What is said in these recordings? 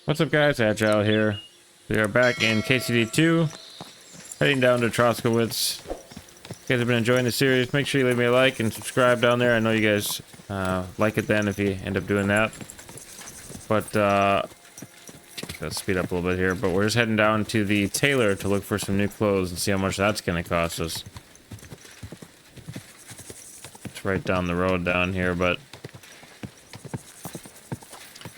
What's up, guys? Agile here. We are back in KCD2, heading down to Troskowitz. If you guys have been enjoying the series, make sure you leave me a like and subscribe down there. I know you guys like it then if you end up doing that. But, let's speed up a little bit here. But we're just heading down to the tailor to look for some new clothes and see how much that's going to cost us. It's right down the road down here, but...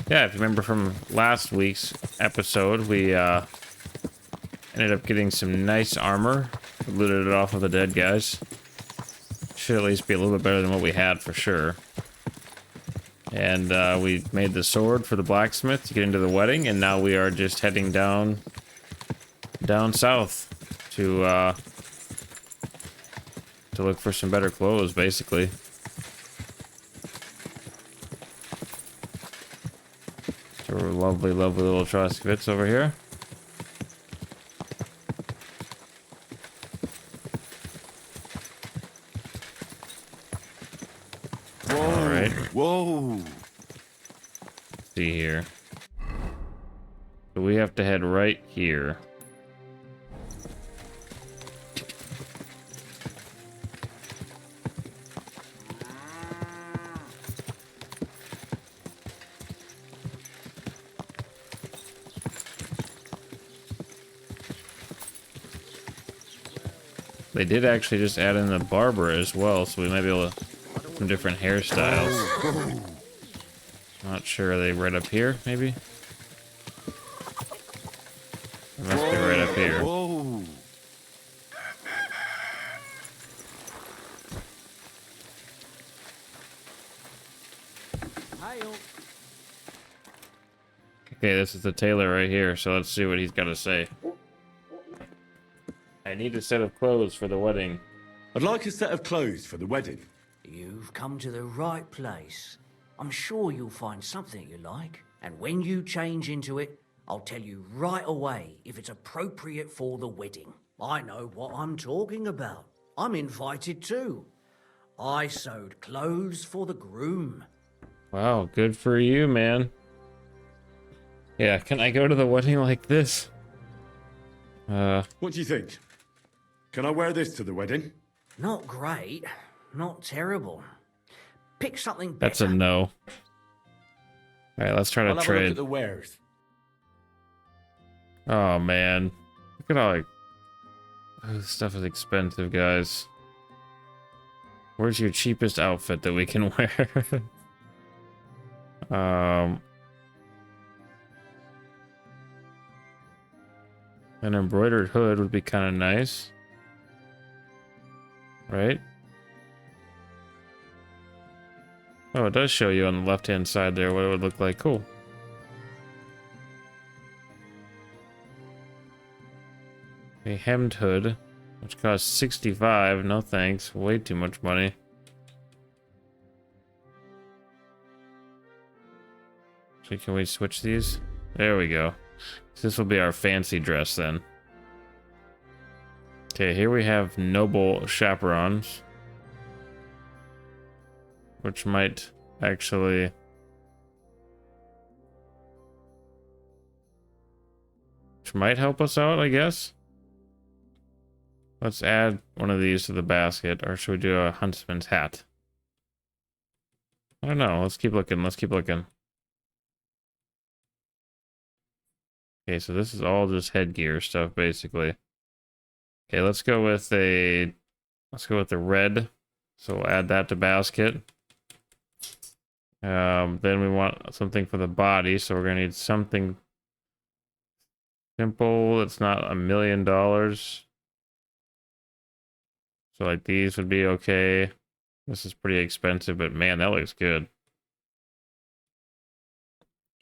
yeah, if you remember from last week's episode, we ended up getting some nice armor. We looted it off of the dead guys. Should at least be a little bit better than what we had for sure. And we made the sword for the blacksmith to get into the wedding, and now we are just heading down south to look for some better clothes, basically. So lovely, lovely little Troskowitz over here. All right. Whoa. See here. So we have to head right here. They did actually just add in the barber as well, so we might be able to some different hairstyles. Not sure. Are they right up here, maybe? They must be right up here. Whoa. Okay, this is the tailor right here, so let's see what he's got to say. I need a set of clothes for the wedding. I'd like a set of clothes for the wedding. You've come to the right place. I'm sure you'll find something you like. And when you change into it, I'll tell you right away if it's appropriate for the wedding. I know what I'm talking about. I'm invited too. I sewed clothes for the groom. Wow, good for you, man. Yeah, can I go to the wedding like this? What do you think? Can I wear this to the wedding? Not great, not terrible. Pick something better. That's a no. Alright, let's try to I'll have a look trade. at the wares. Oh, man. Look at all, like... oh, this stuff is expensive, guys. Where's your cheapest outfit that we can wear? An embroidered hood would be kind of nice. Right? Oh, it does show you on the left-hand side there what it would look like. Cool. A hemmed hood, which costs 65. No thanks. Way too much money. So can we switch these? There we go. This will be our fancy dress then. Okay, here we have noble chaperons, which might actually... which might help us out, I guess. Let's add one of these to the basket, or should we do a huntsman's hat? I don't know. Let's keep looking. Let's keep looking. Okay, so this is all just headgear stuff, basically. Okay, let's go with the red. So we'll add that to basket. Then we want something for the body, so we're gonna need something simple. It's not $1 million. So like these would be okay. This is pretty expensive, but man, that looks good.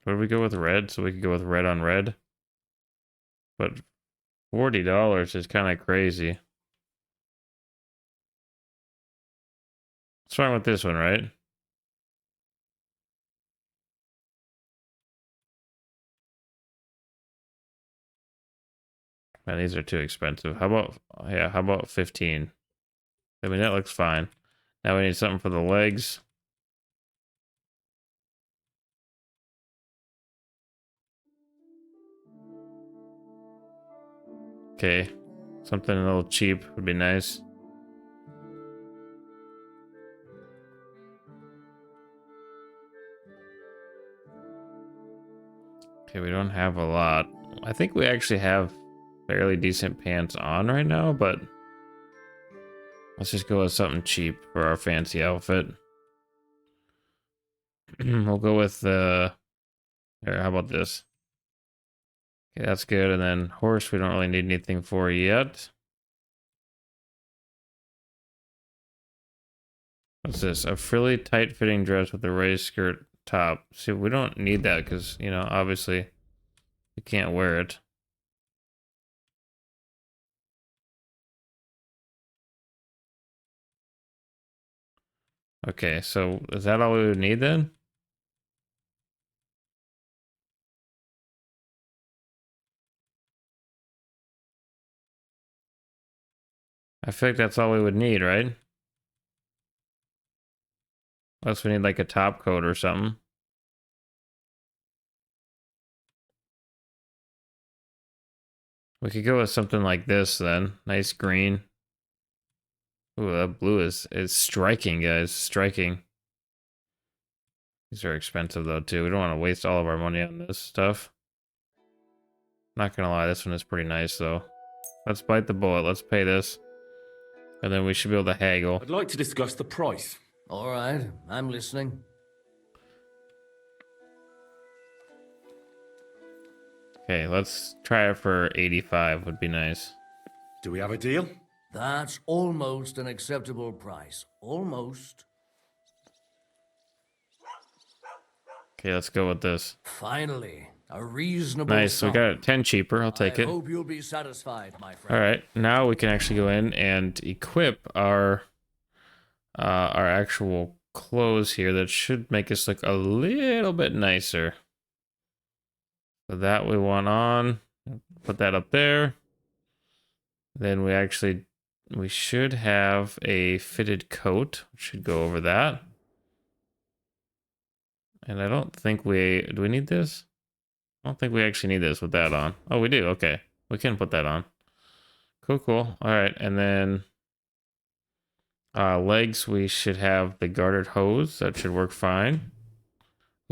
What do we go with red? So we could go with red on red. But $40 is kind of crazy. What's wrong with this one, right? Man, these are too expensive. How about, yeah, how about 15? I mean, that looks fine. Now we need something for the legs. Okay. Something a little cheap would be nice. Okay, we don't have a lot. I think we actually have fairly decent pants on right now, but let's just go with something cheap for our fancy outfit. We'll go with the... Here, how about this? Okay, that's good. And then horse, we don't really need anything for yet. What's this? A frilly, tight-fitting dress with a raised skirt top. See, we don't need that because, you know, obviously we can't wear it. Okay, so is that all we would need then? I feel like that's all we would need, right? Unless we need like a top coat or something. We could go with something like this then. Nice green. Ooh, that blue is striking, guys. Striking. These are expensive though too. We don't want to waste all of our money on this stuff. Not gonna lie, this one is pretty nice though. Let's bite the bullet. Let's pay this. And then we should be able to haggle. I'd like to discuss the price. All right, I'm listening. Okay, let's try it for 85 would be nice. Do we have a deal? That's almost an acceptable price. Almost. Okay, let's go with this. Finally, a reasonable Nice, we sum. got it 10 cheaper. I'll take I it. hope you'll be satisfied, my friend. All right, now we can actually go in and equip our actual clothes here. That should make us look a little bit nicer. So that we want on. Put that up there. Then we should have a fitted coat. Should go over that. And I don't think do we need this? I don't think we actually need this with that on. Oh, we do. Okay. We can put that on. Cool, cool. All right. And then legs, we should have the gartered hose. That should work fine.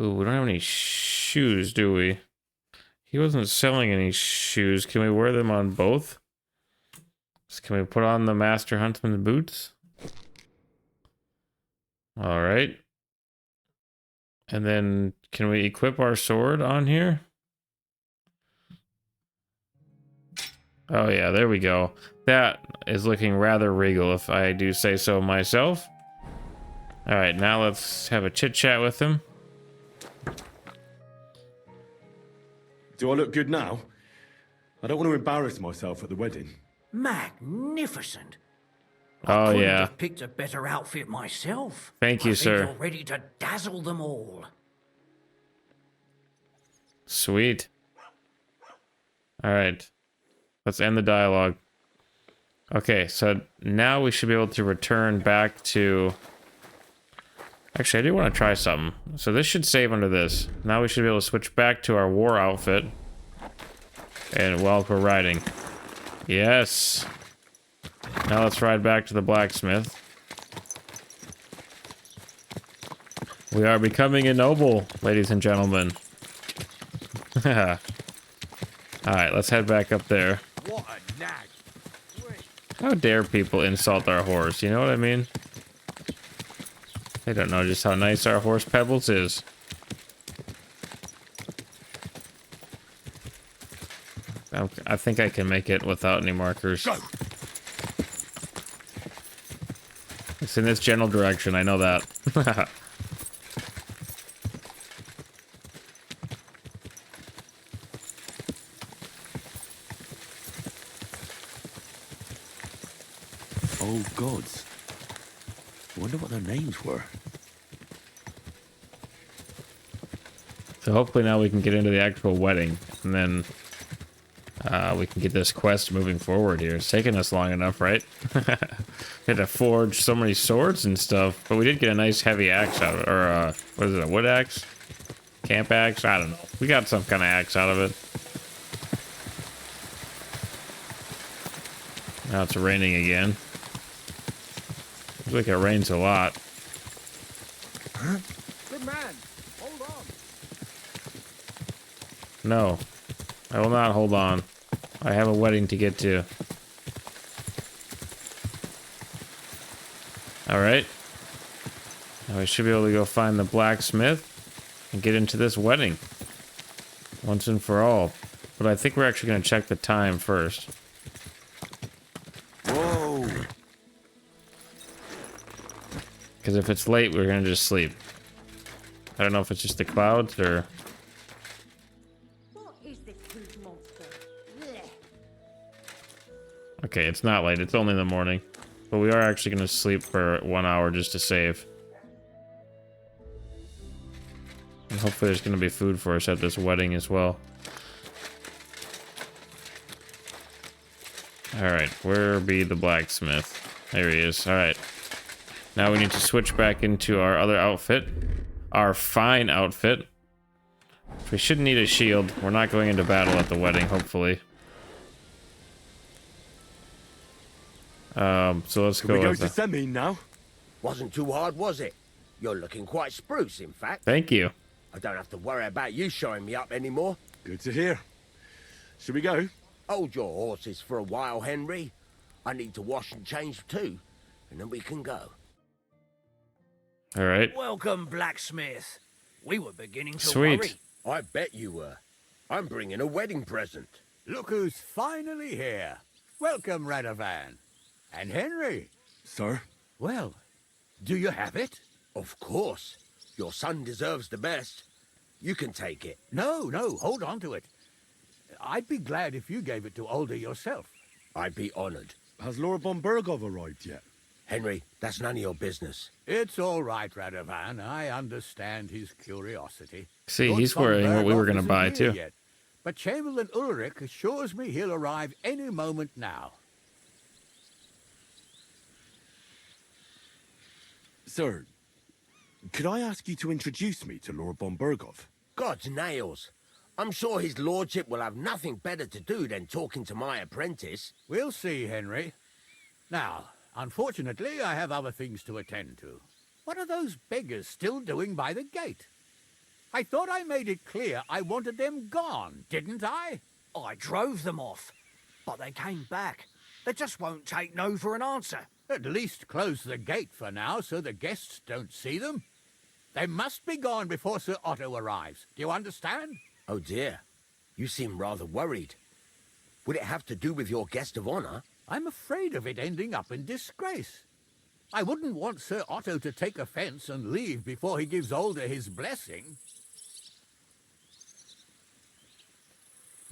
Ooh, we don't have any shoes, do we? He wasn't selling any shoes. Can we wear them on both? So can we put on the Master Huntsman's boots? All right. And then can we equip our sword on here? Oh yeah, there we go. That is looking rather regal, if I do say so myself. All right, now let's have a chit chat with him. Do I look good now? I don't want to embarrass myself at the wedding. Magnificent. Oh, I couldn't yeah. have picked a better outfit myself. Thank you, I think sir. You're ready to dazzle them all. Sweet. All right. Let's end the dialogue. Okay, so now we should be able to return back to... Actually, I do want to try something. So this should save under this. Now we should be able to switch back to our war outfit. And while we're riding. Yes. Now let's ride back to the blacksmith. We are becoming a noble, ladies and gentlemen. Alright, let's head back up there. What a nag! How dare people insult our horse, you know what I mean? They don't know just how nice our horse Pebbles is. I think I can make it without any markers. Go! It's in this general direction, I know that. Oh, gods. Wonder what their names were. So hopefully now we can get into the actual wedding, and then we can get this quest moving forward here. It's taken us long enough, right? Had to forge so many swords and stuff, but we did get a nice heavy axe out of it, or what is it, a wood axe? Camp axe? I don't know. We got some kind of axe out of it. Now it's raining again. Looks like it rains a lot. Good man, hold on. No, I will not hold on. I have a wedding to get to. Alright. Now we should be able to go find the blacksmith and get into this wedding. Once and for all. But I think we're actually going to check the time first. Whoa. Because if it's late, we're going to just sleep. I don't know if it's just the clouds or... What is this huge monster? Blech. Okay, it's not late. It's only in the morning. But we are actually going to sleep for 1 hour just to save. And hopefully there's going to be food for us at this wedding as well. Alright, where be the blacksmith? There he is. Alright. Now we need to switch back into our other outfit. Our fine outfit. We shouldn't need a shield. We're not going into battle at the wedding, hopefully. So let's Can go we go with to Semi now? Wasn't too hard, was it? You're looking quite spruce, in fact. Thank you. I don't have to worry about you showing me up anymore. Good to hear. Should we go? Hold your horses for a while, Henry. I need to wash and change too, and then we can go. Alright. Welcome, blacksmith. We were beginning to Sweet. worry. I bet you were. I'm bringing a wedding present. Look who's finally here. Welcome, Radovan. And Henry. Sir? Well, do you have it? Of course. Your son deserves the best. You can take it. No, hold on to it. I'd be glad if you gave it to Older yourself. I'd be honored. Has Laura von Bergov arrived yet? Henry, that's none of your business. It's all right, Radovan. I understand his curiosity. See, Lord he's von wearing what we were Berghoff going to isn't buy here too. yet, but Chamberlain Ulrich assures me he'll arrive any moment now. Sir, could I ask you to introduce me to Laura von Bergov? God's nails. I'm sure his lordship will have nothing better to do than talking to my apprentice. We'll see, Henry. Now, unfortunately, I have other things to attend to. What are those beggars still doing by the gate? I thought I made it clear I wanted them gone, didn't I? I drove them off, but they came back. They just won't take no for an answer. At least close the gate for now so the guests don't see them. They must be gone before Sir Otto arrives. Do you understand? Oh dear. You seem rather worried. Would it have to do with your guest of honor? I'm afraid of it ending up in disgrace. I wouldn't want Sir Otto to take offense and leave before he gives Older his blessing.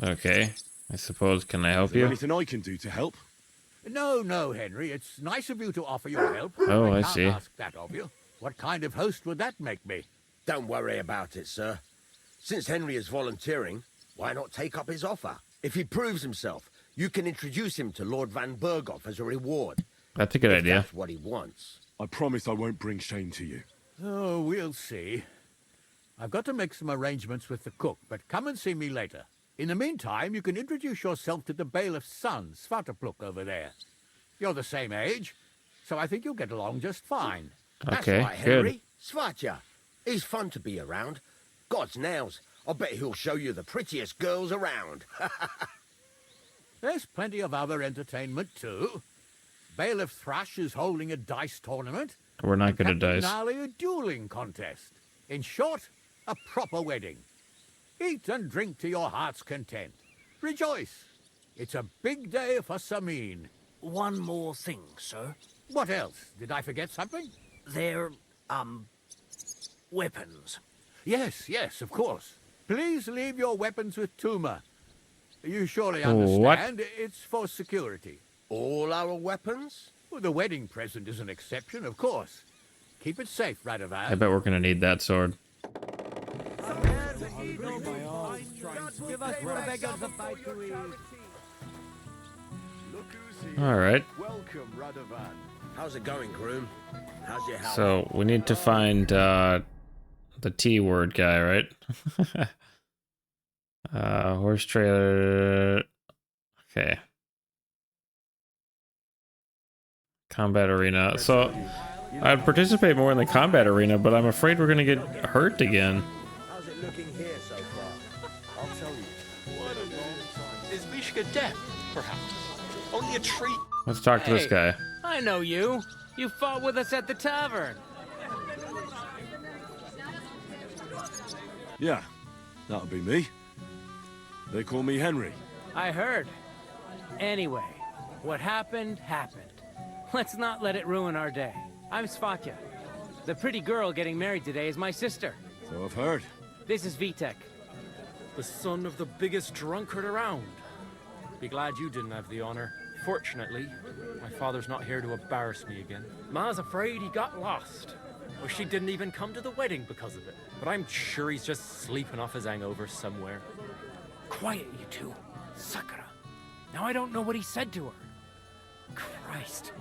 Okay. I suppose, can I help Is there you? anything I can do to help? No, Henry. It's nice of you to offer your help. Oh, I can't see. ask that of you. What kind of host would that make me? Don't worry about it, sir. Since Henry is volunteering, why not take up his offer? If he proves himself, you can introduce him to Lord Van Berghoff as a reward. That's a good If idea. that's what he wants. I promise I won't bring shame to you. Oh, we'll see. I've got to make some arrangements with the cook, but come and see me later. In the meantime, you can introduce yourself to the bailiff's son, Svatopluk, over there. You're the same age, so I think you'll get along just fine. That's Okay, right, good. Henry. Svatja. He's fun to be around. God's nails. I bet he'll show you the prettiest girls around. There's plenty of other entertainment, too. Bailiff Thrush is holding a dice tournament. We're not good at Captain dice. Gnarly a dueling contest. In short, a proper wedding. Eat and drink to your heart's content. Rejoice. It's a big day for Samin. One more thing, sir. What else? Did I forget something? They're, weapons. Yes, of course. Please leave your weapons with Tuma. You surely What? understand. It's for security. All our weapons? Well, the wedding present is an exception, of course. Keep it safe, Radovan. I bet we're gonna need that sword. Alright. Welcome, Radovan. How's it going, groom? How's your health? So we need to find the T word guy, right? Horse trailer. Okay. Combat arena. So I'd participate more in the combat arena, but I'm afraid we're gonna get hurt again. How's it looking here so far? I'll tell you. What a long time. Is Mishka dead, perhaps? Only a treat. Let's talk to this guy. I know you. You fought with us at the tavern. Yeah, that'll be me. They call me Henry. I heard. Anyway, what happened, happened. Let's not let it ruin our day. I'm Svatya. The pretty girl getting married today is my sister. So I've heard. This is Vitek. The son of the biggest drunkard around. Be glad you didn't have the honor. Fortunately, my father's not here to embarrass me again. Ma's afraid he got lost. Or she didn't even come to the wedding because of it. But I'm sure he's just sleeping off his hangover somewhere. Quiet, you two. Sakura. Now I don't know what he said to her. Christ.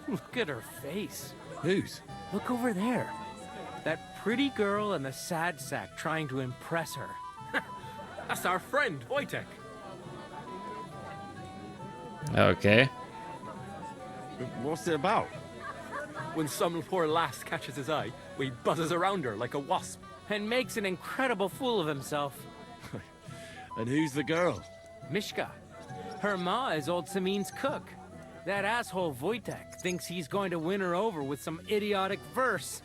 Look at her face. Whose? Look over there. That pretty girl and the sad sack trying to impress her. That's our friend, Wojtek. Okay. What's it about? When some poor lass catches his eye, he buzzes around her like a wasp. And makes an incredible fool of himself. And who's the girl? Mishka. Her ma is old Samin's cook. That asshole Wojtek thinks he's going to win her over with some idiotic verse.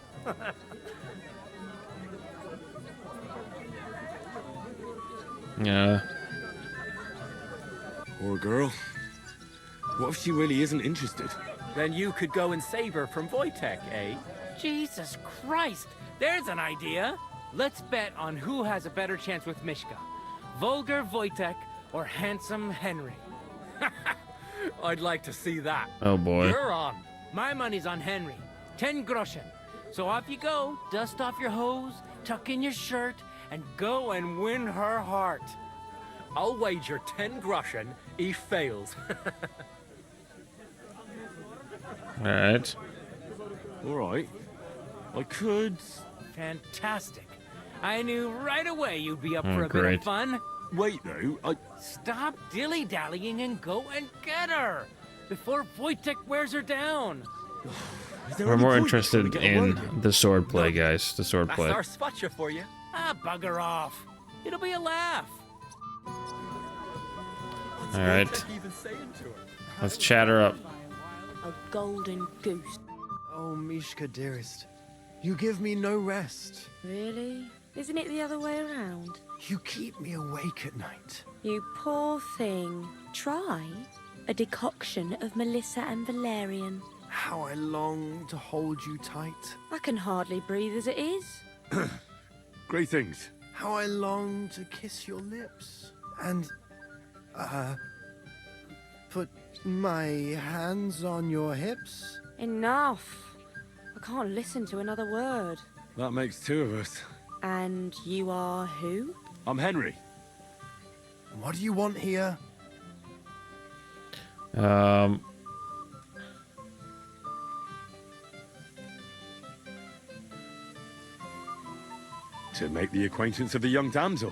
Yeah. Poor girl. What if she really isn't interested? Then you could go and save her from Wojtek, eh? Jesus Christ! There's an idea! Let's bet on who has a better chance with Mishka. Vulgar Wojtek or handsome Henry. I'd like to see that. Oh boy. You're on. My money's on Henry. 10 groschen. So off you go, dust off your hose, tuck in your shirt, and go and win her heart. I'll wager 10 groschen he fails. Alright. All right. I could. Fantastic. I knew right away you'd be up Oh, for a bit great. of fun. Wait, though. Stop dilly-dallying and go and get her before Wojtek wears her down. Is there We're any more point interested before we get a word in the sword play, guys. The sword That's play. our spotcha for you. Ah, bugger off. It'll be a laugh. Alright. Wojtek even saying to her? Let's chat her up. A golden goose. Oh, Mishka, dearest, you give me no rest. Really? Isn't it the other way around? You keep me awake at night. You poor thing. Try a decoction of Melissa and Valerian. How I long to hold you tight. I can hardly breathe as it is. Great things. How I long to kiss your lips. And, put my hands on your hips. Enough. I can't listen to another word. That makes two of us. And you are who? I'm Henry. What do you want here? To make the acquaintance of the young damsel.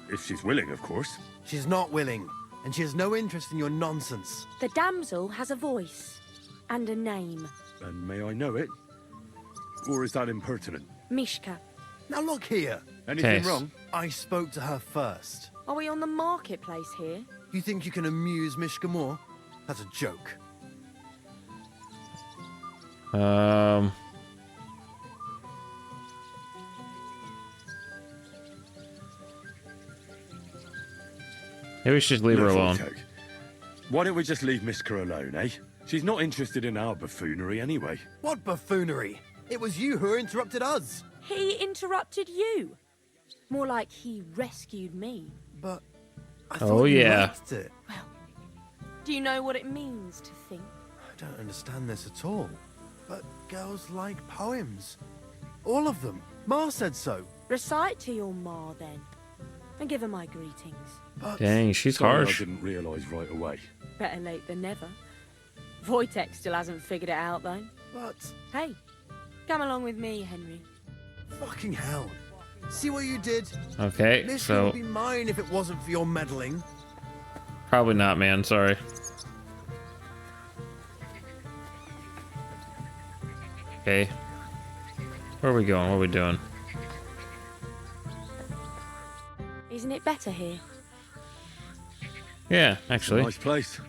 If she's willing, of course. She's not willing, and she has no interest in your nonsense. The damsel has a voice and a name. And may I know it? Or is that impertinent? Mishka. Now look here. Anything Case. wrong? I spoke to her first. Are we on the marketplace here? You think you can amuse Mishka more? That's a joke. Maybe we should just leave her Look, alone. Wojtek, why don't we just leave Mishka alone, eh? She's not interested in our buffoonery anyway. What buffoonery? It was you who interrupted us. He interrupted you. More like he rescued me. But I Oh, thought you yeah. liked it. Do you know what it means to think? I don't understand this at all. But girls like poems. All of them. Ma said so. Recite to your ma then. And give her my greetings. But Dang, she's Sorry, harsh. I didn't realise right away. Better late than never. Wojtek still hasn't figured it out though. But Hey, come along with me, Henry. fucking hell. See what you did? Okay, Mishka so would be mine if it wasn't for your meddling. probably not, man. Sorry. Okay. Where are we going? What are we doing? Isn't it better here? Yeah, It's a actually. nice place.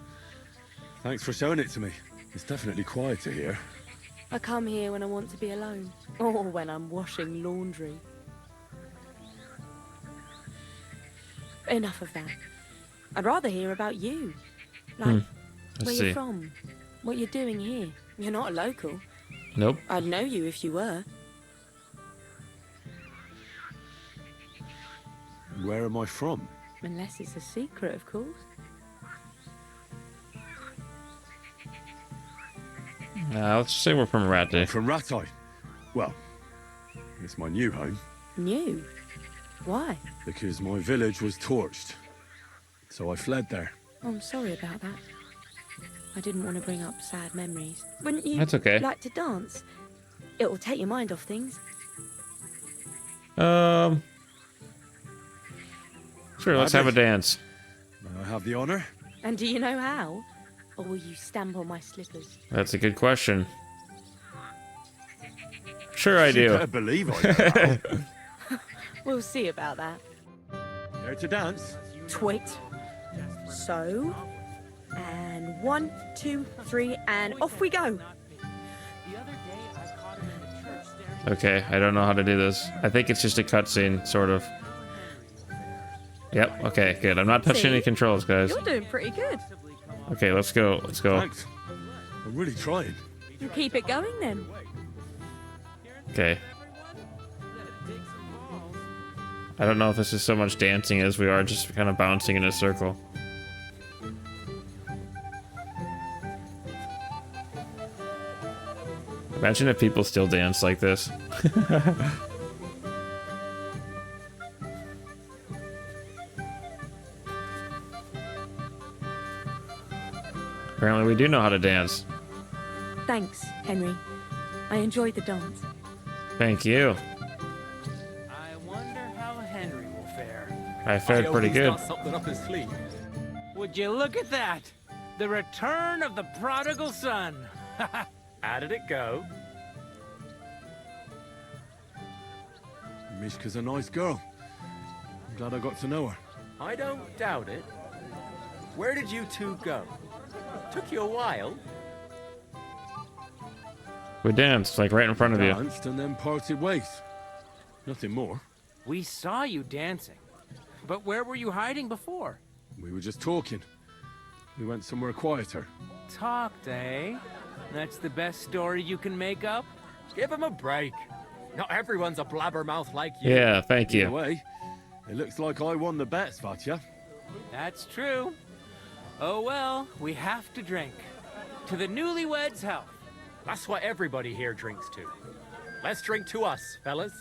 Thanks for showing it to me. It's definitely quieter here. I come here when I want to be alone. Or when I'm washing laundry. Enough of that. I'd rather hear about you. Like, Let's where see. you're from. What you're doing here. You're not a local. Nope. I'd know you if you were. Where am I from? Unless it's a secret, of course. Let's say we're from Rat Day. I'm from Rattay. Well, it's my new home, New? Why? because my village was torched. So I fled there. Oh, I'm sorry about that. I didn't want to bring up sad memories. Wouldn't you That's okay. like to dance? It'll take your mind off things. Sure, let's have a dance. May I have the honor? And do you know how? Or will you stamp on my slippers? That's a good question. Sure, I You do. better believe I know. We'll see about that. There to dance? Twit. So. And 1, 2, 3, and off we go. Okay, I don't know how to do this. I think it's just a cutscene, sort of. Yep, okay, good. I'm not touching See? any controls, guys. You're doing pretty good. Okay, let's go. Let's go. Thanks. I'm really trying. You keep it going then. Okay. I don't know if this is so much dancing as we are just kind of bouncing in a circle. Imagine if people still dance like this. Apparently we do know how to dance. Thanks, Henry. I enjoyed the dance. Thank you. I wonder how Henry will fare. I fared pretty good. Got something up his sleeve. Would you look at that? The return of the prodigal son. How did it go? Mishka's a nice girl. I'm glad I got to know her. I don't doubt it. Where did you two go? Took you a while. We danced, like right in front of you. Danced and then parted ways. Nothing more. We saw you dancing. But where were you hiding before? We were just talking. We went somewhere quieter. Talked, eh? That's the best story you can make up? Give him a break. Not everyone's a blabbermouth like you. Yeah, thank Either you. way, it looks like I won the bet, Svatya. That's true. Oh well, we have to drink. To the newlyweds' health. That's what everybody here drinks to. Let's drink to us, fellas.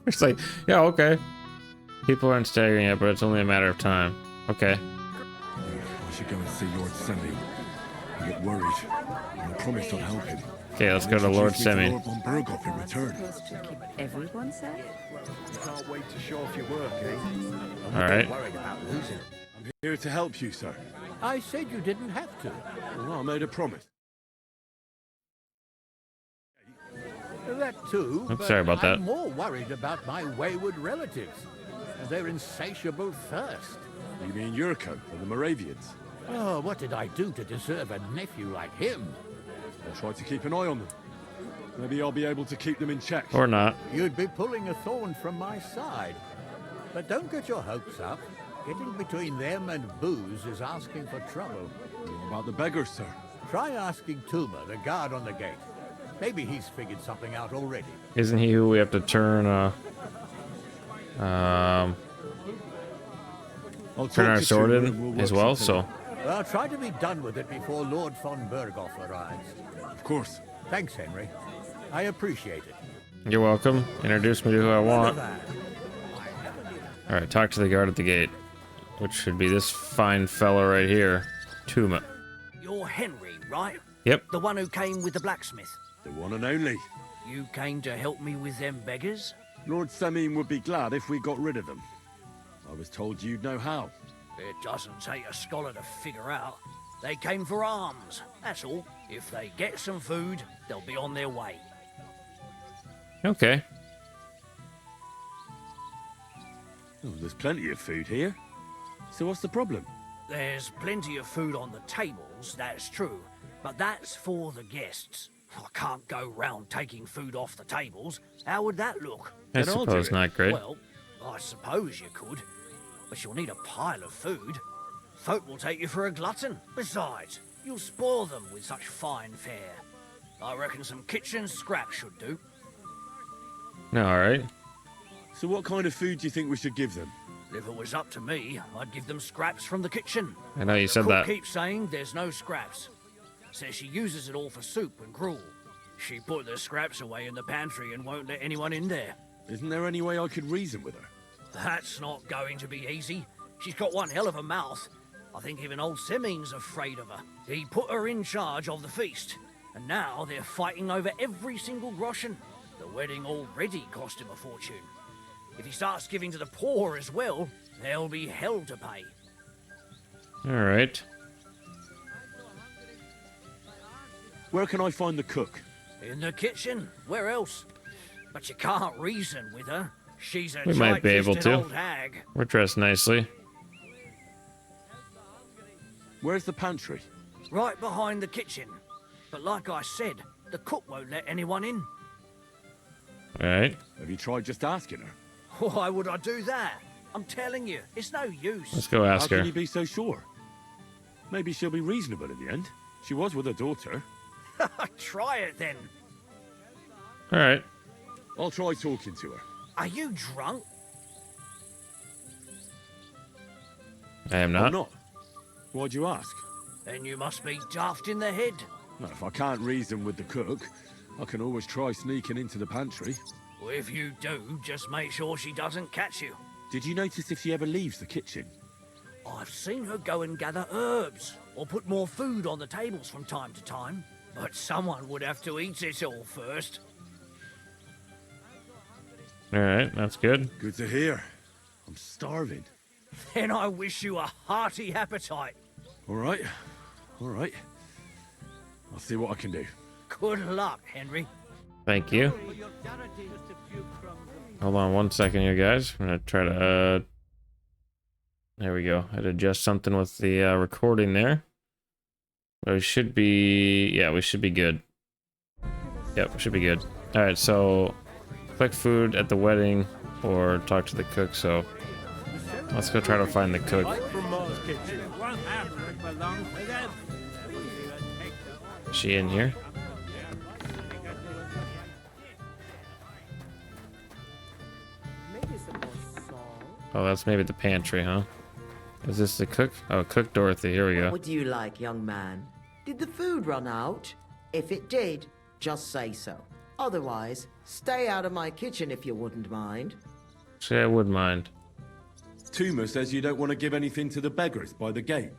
It's like, yeah, okay. People aren't staggering yet, but it's only a matter of time. Okay. I should go and see Lord Semi. I get worried. And I promised I'd help him. Okay, let's go to Lord Introduce me Semi. Lord von Berghoff in return. Everyone said? Can't wait to show off your work, eh? I'm All a bit right. worried about losing. I'm here to help you, sir. I said you didn't have to. Well, I made a promise. That too. Oops, but sorry about that. I'm more worried about my wayward relatives and their insatiable thirst. You mean Yurko and the Moravians? Oh, what did I do to deserve a nephew like him? I'll try to keep an eye on them. Maybe I'll be able to keep them in check. Or not. You'd be pulling a thorn from my side. But don't get your hopes up. Getting between them and booze is asking for trouble. What about the beggars, sir? Try asking Tuma, the guard on the gate. Maybe he's figured something out already. Isn't he who we have to turn, I'll talk turn our to sword Tuma in and we'll work as well, something so. out. Well, try to be done with it before Lord von Berghoff arrives. Of course. Thanks, Henry. I appreciate it. You're welcome. Introduce me to who I want. Alright, talk to the guard at the gate. Which should be this fine fella right here. Tuma. You're Henry, right? Yep. The one who came with the blacksmith. The one and only. You came to help me with them beggars? Lord Semin would be glad if we got rid of them. I was told you'd know how. It doesn't take a scholar to figure out. They came for alms, that's all. If they get some food, they'll be on their way. Okay. Oh, there's plenty of food here. So what's the problem? There's plenty of food on the tables, that's true. But that's for the guests. I can't go round taking food off the tables. How would that look? I Then I'll do suppose it. not great. Well, I suppose you could. But you'll need a pile of food. Folk will take you for a glutton. Besides, you'll spoil them with such fine fare. I reckon some kitchen scraps should do. No, all right. So what kind of food do you think we should give them? If it was up to me, I'd give them scraps from the kitchen. I know you The said cook that. keeps saying there's no scraps. Says she uses it all for soup and gruel. She put the scraps away in the pantry and won't let anyone in there. Isn't there any way I could reason with her? That's not going to be easy. She's got one hell of a mouth. I think even old Simeon's afraid of her. He put her in charge of the feast, and now they're fighting over every single groschen. The wedding already cost him a fortune. If he starts giving to the poor as well, there'll be hell to pay. All right. Where can I find the cook? In the kitchen. Where else? But you can't reason with her. She's a We might be able tight-fisted to. old hag. We're dressed nicely. Where's the pantry? Right behind the kitchen. But like I said, the cook won't let anyone in. All right. Have you tried just asking her? Why would I do that? I'm telling you, it's no use. Let's go How ask can her. you be so sure? Maybe she'll be reasonable in the end. She was with her daughter. Try it then. All right. I'll try talking to her. Are you drunk? I am I'm not. not. Why'd you ask? Then you must be daft in the head. Well, if I can't reason with the cook, I can always try sneaking into the pantry. Well, if you do, just make sure she doesn't catch you. Did you notice if she ever leaves the kitchen? I've seen her go and gather herbs, or put more food on the tables from time to time. But someone would have to eat it all first. All right. That's good. Good to hear. I'm starving. Then I wish you a hearty appetite. All right. All right. I'll see what I can do. Good luck, Henry. Thank you. Hold on one second here, guys. I'm gonna try to. There we go. I'd adjust something with the recording there. But we should be. Yeah, we should be good. Yep, we should be good. All right. So, click food at the wedding or talk to the cook. So, let's go try to find the cook. Is she in here? Oh, that's maybe the pantry, huh? Is this the cook? Oh, Cook Dorothy. Here we What go. would you like, young man? Did the food run out? If it did, just say so. Otherwise, stay out of my kitchen if you wouldn't mind. Actually, I would mind. Tuma says you don't want to give anything to the beggars by the gate.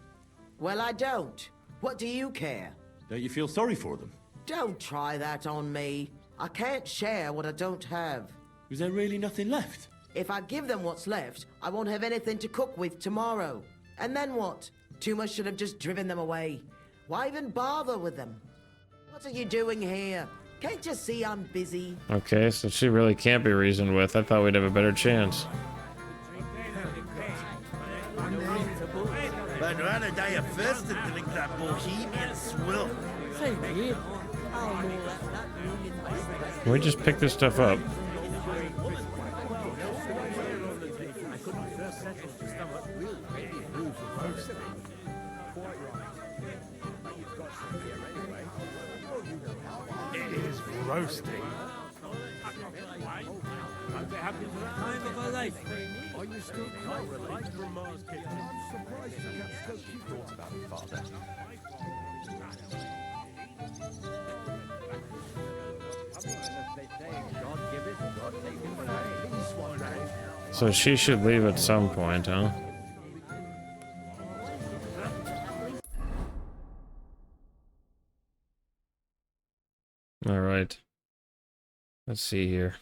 Well, I don't. What do you care? Don't you feel sorry for them? Don't try that on me. I can't share what I don't have. Was there really nothing left? If I give them what's left, I won't have anything to cook with tomorrow. And then what? Tuma should have just driven them away. Why even bother with them? What are you doing here? Can't you see I'm busy? Okay, so she really can't be reasoned with. I thought we'd have a better chance. I'd rather die of thirst than drink that bohemian swill. Can we just pick this stuff up? It is roasting. Time of a life. Are you still like from Mars Kitchen? I'm surprised you kept so few thoughts about it, Father. So she should leave at some point, huh? All right. Let's see here.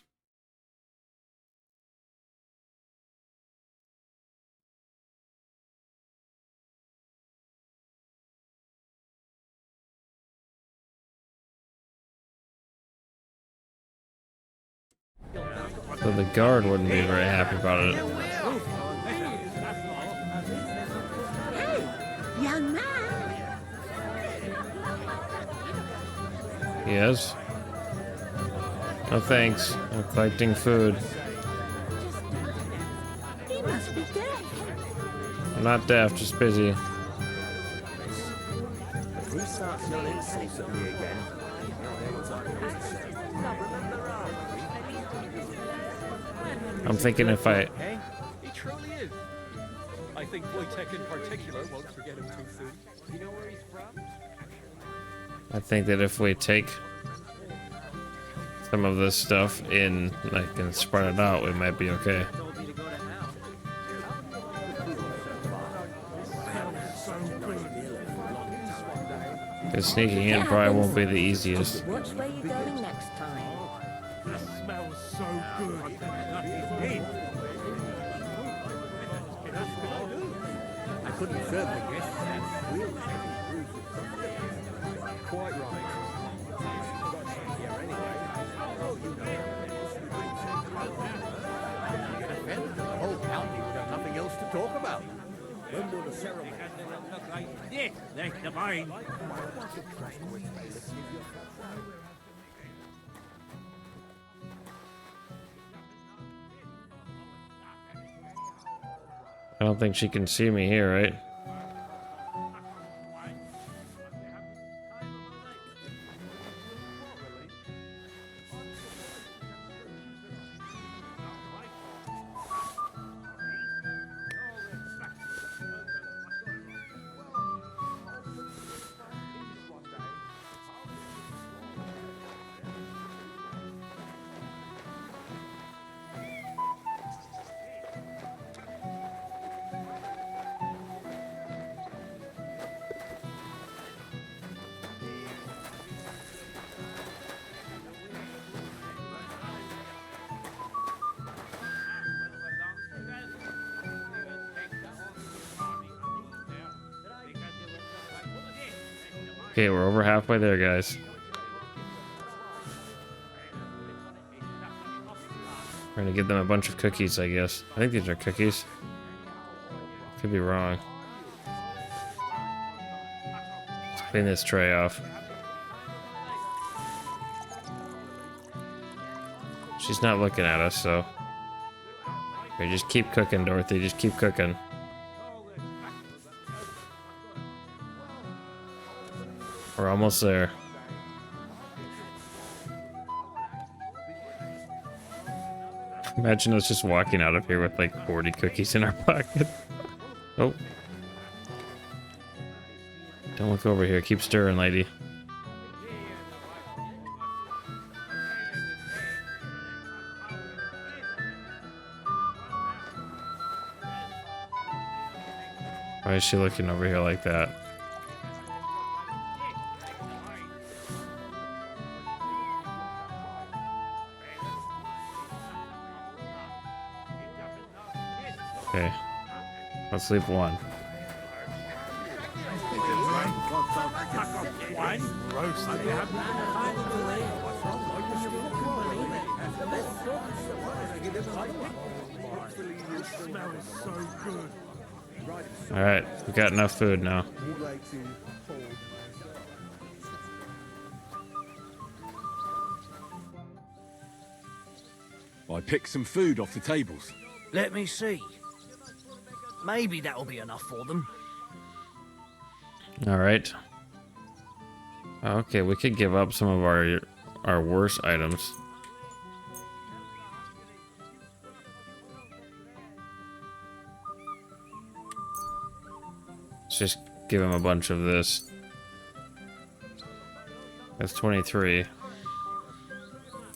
So the guard wouldn't be very happy about it. Young man. Yes. No thanks. I'm collecting food. He must be deaf. I'm not deaf, just busy. If he starts yelling insults at me again, I'm thinking if I... Hey, he truly is. I think Wojtek in particular won't forget him too soon. You know where he's from? I think that if we take some of this stuff in, like, and spread it out, we might be okay. Because sneaking in probably won't be the easiest. Watch where you're going next time. This smells so good. I couldn't serve the guests. Quite right. The whole county would have nothing else to talk about. When will the ceremony? Yes, that's the mine. I don't think she can see me here, right? Okay, we're over halfway there, guys. We're gonna give them a bunch of cookies, I guess. I think these are cookies. Could be wrong. Let's clean this tray off. She's not looking at us, so... Okay, just keep cooking, Dorothy. Just keep cooking. We're almost there. Imagine us just walking out of here with like 40 cookies in our pocket. Oh. Don't look over here. Keep stirring, lady. Why is she looking over here like that? Okay, let's leave one. All right, we got enough food now. I picked some food off the tables. Let me see. Maybe that'll be enough for them. All right. Okay, we could give up some of our worst items. Let's just give him a bunch of this. That's 23.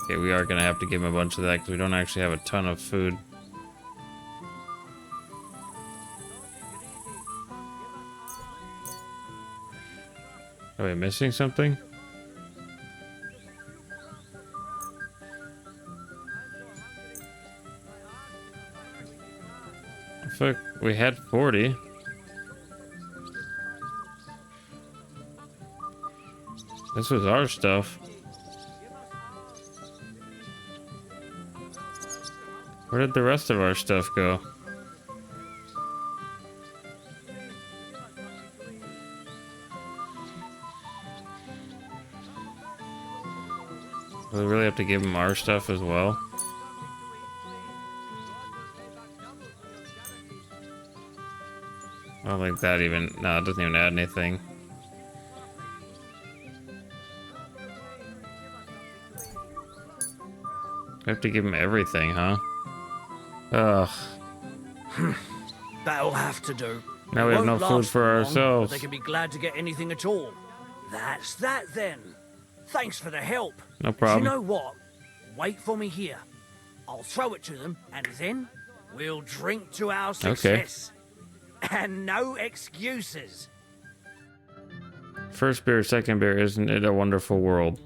Okay, we are gonna have to give him a bunch of that because we don't actually have a ton of food. Are we missing something? I feel like we had 40. This was our stuff. Where did the rest of our stuff go? Do we really have to give him our stuff as well? I don't think that even... No, it doesn't even add anything. We have to give him everything, huh? Ugh. That'll have to do. Now we have no Won't food last for long, ourselves. but they can be glad to get anything at all. That's that then. Thanks for the help. No problem. Do you know what? Wait for me here. I'll throw it to them, and then we'll drink to our success. And no excuses. First beer, second beer, isn't it a wonderful world?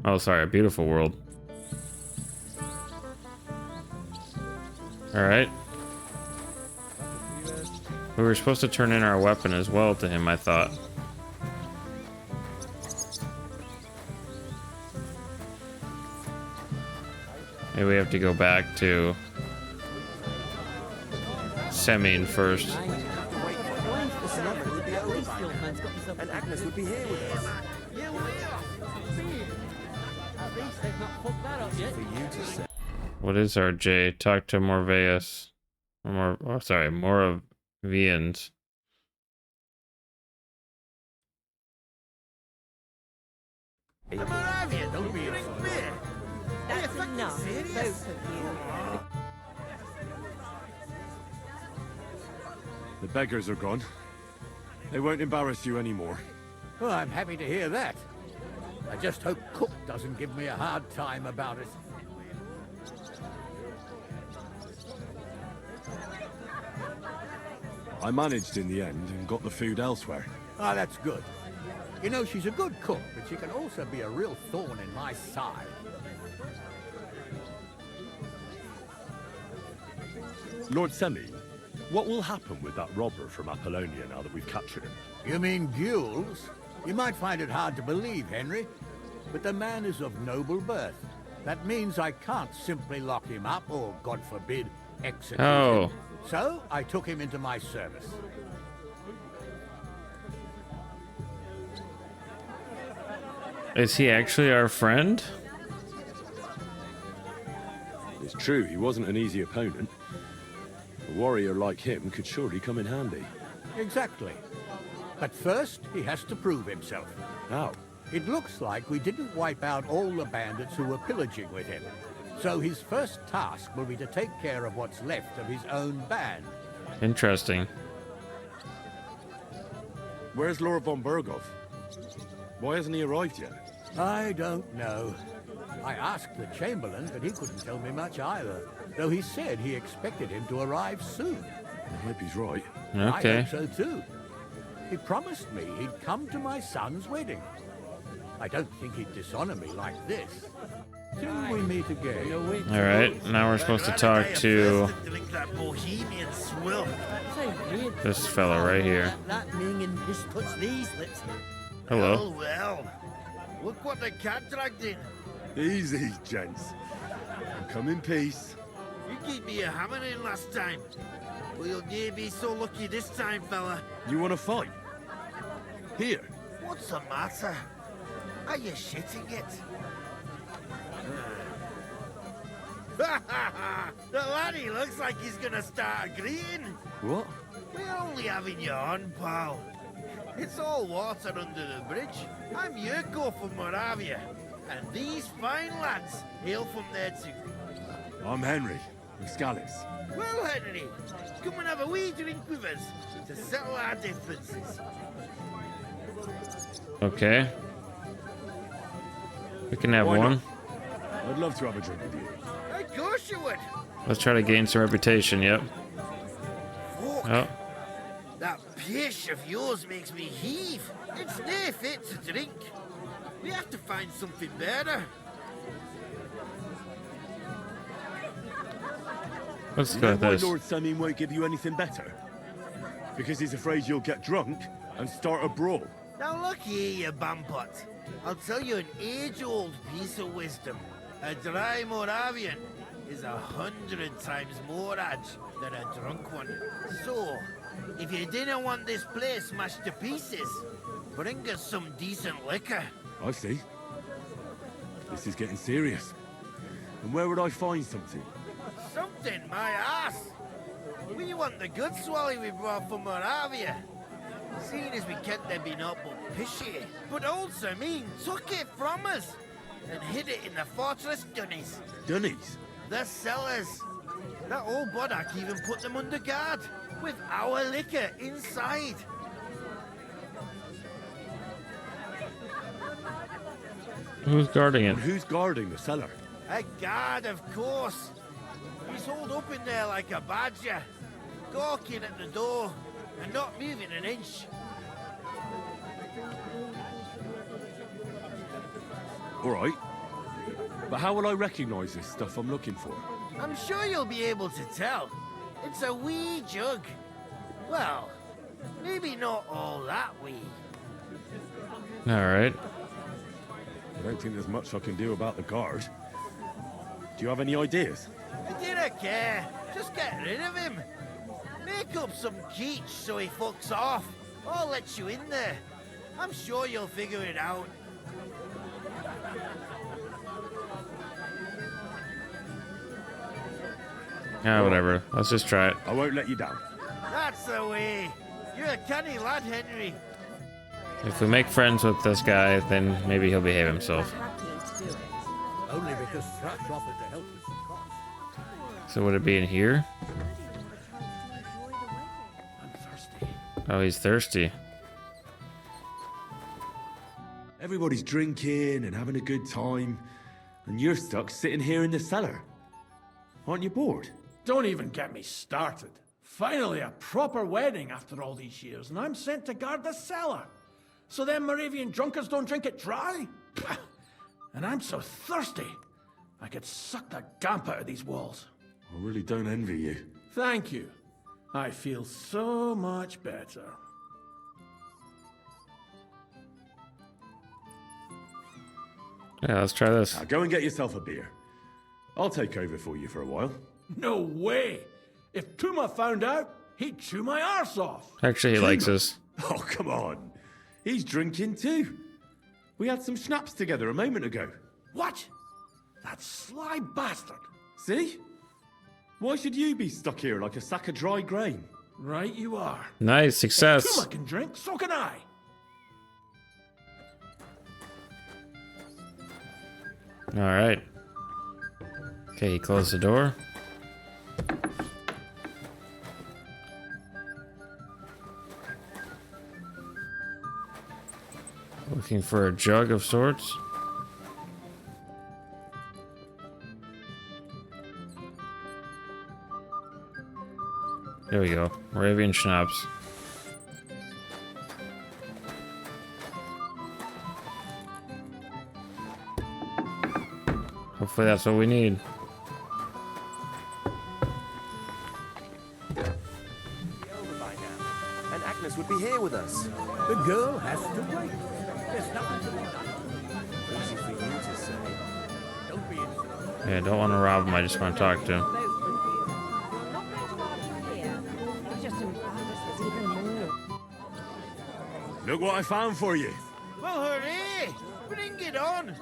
Oh, sorry, a beautiful world. Alright. We were supposed to turn in our weapon as well to him, I thought. Maybe we have to go back to Semyon first. And Agnes would be here with us. At least they've not fucked that up yet. For you to say. What is our J? Talk to Morveus. Moravians. Don't be afraid. That's enough, both of you. The beggars are gone. They won't embarrass you anymore. Well, I'm happy to hear that. I just hope Cook doesn't give me a hard time about it. I managed in the end and got the food elsewhere. Ah, that's good. You know, she's a good cook, but she can also be a real thorn in my side. Lord Semi, what will happen with that robber from Apollonia now that we've captured him? You mean Gules? You might find it hard to believe, Henry, but the man is of noble birth. That means I can't simply lock him up or, God forbid, execute him. So I took him into my service. Is he actually our friend? It's true, he wasn't an easy opponent. A warrior like him could surely come in handy. Exactly. But first, he has to prove himself. How? It looks like we didn't wipe out all the bandits who were pillaging with him. So his first task will be to take care of what's left of his own band. Interesting. Where's Lord von Berghoff? Why hasn't he arrived yet? I don't know. I asked the Chamberlain, but he couldn't tell me much either. Though he said he expected him to arrive soon. I hope he's right. Okay. I hope so too. He promised me he'd come to my son's wedding. I don't think he'd dishonor me like this. Till we meet again. Alright, now we're supposed to talk to this fella right here. Hello. Well, look what the cat dragged in. Easy, gents. Come in peace. You gave me a hammer in last time. Well, you'll near be so lucky this time, fella. You want to fight? Here. What's the matter? Are you shitting it? The laddie looks like he's gonna start agreeing. What? We're only having you on, pal. It's all water under the bridge. I'm Yurko from Moravia, and these fine lads hail from there too. I'm Henry, from Scallis. Well, Henry, come and have a wee drink with us to settle our differences. Okay. We can have Why one. not? I'd love to have a drink with you. Of course you would. Let's try to gain some reputation, yep. Fuck. Oh. That pish of yours makes me heave. It's no fit to drink. We have to find something better. Let's You go know with why this. Lord Samin won't give you anything better? Because he's afraid you'll get drunk and start a brawl. Now look here, you bampot. I'll tell you an age-old piece of wisdom. A dry Moravian is 100 times more edge than a drunk one. So, if you didn't want this place smashed to pieces, bring us some decent liquor. I see. This is getting serious. And where would I find something? Something, my ass! We want the good swally we brought from Moravia. Seeing as we can't there be not but pishy, but also mean took it from us and hid it in the fortress dunnies. Dunnies? The cellars. That old Bodak even put them under guard, with our liquor inside. Who's guarding it? And who's guarding the cellar? A guard, of course. He's holed up in there like a badger, gawking at the door and not moving an inch. All right. But how will I recognize this stuff I'm looking for? I'm sure you'll be able to tell. It's a wee jug. Well, maybe not all that wee. All right. I don't think there's much I can do about the guard. Do you have any ideas? I didn't care. Just get rid of him. Make up some keech so he fucks off. I'll let you in there. I'm sure you'll figure it out. Yeah, whatever. Let's just try it. I won't let you down. That's the way. You're a canny lad, Henry. If we make friends with this guy, then maybe he'll behave himself. Only because Thrash offered to help us. So would it be in here? I'm thirsty. Oh, he's thirsty. Everybody's drinking and having a good time, and you're stuck sitting here in the cellar. Aren't you bored? Don't even get me started. Finally, a proper wedding after all these years, and I'm sent to guard the cellar. So them Moravian drunkards don't drink it dry? Pah! And I'm so thirsty, I could suck the damp out of these walls. I really don't envy you. Thank you. I feel so much better. Yeah, let's try this. Now go and get yourself a beer. I'll take over for you for a while. No way! If Tuma found out, he'd chew my arse off. Actually, he likes us. Oh, come on. He's drinking too. We had some schnapps together a moment ago. What? That sly bastard. See? Why should you be stuck here like a sack of dry grain? Right you are. Nice, success. Tuma can drink, so can I. All right. Okay, he closed the door. Looking for a jug of sorts. There we go. Moravian schnapps. Hopefully that's what we need. And Agnes would be here with us. The girl has to wait. There's nothing to be done. Easy for you to say. Don't be insane. Yeah, I don't want to rob him. I just want to talk to him. Look what I found for you. Well, hooray! Bring it on!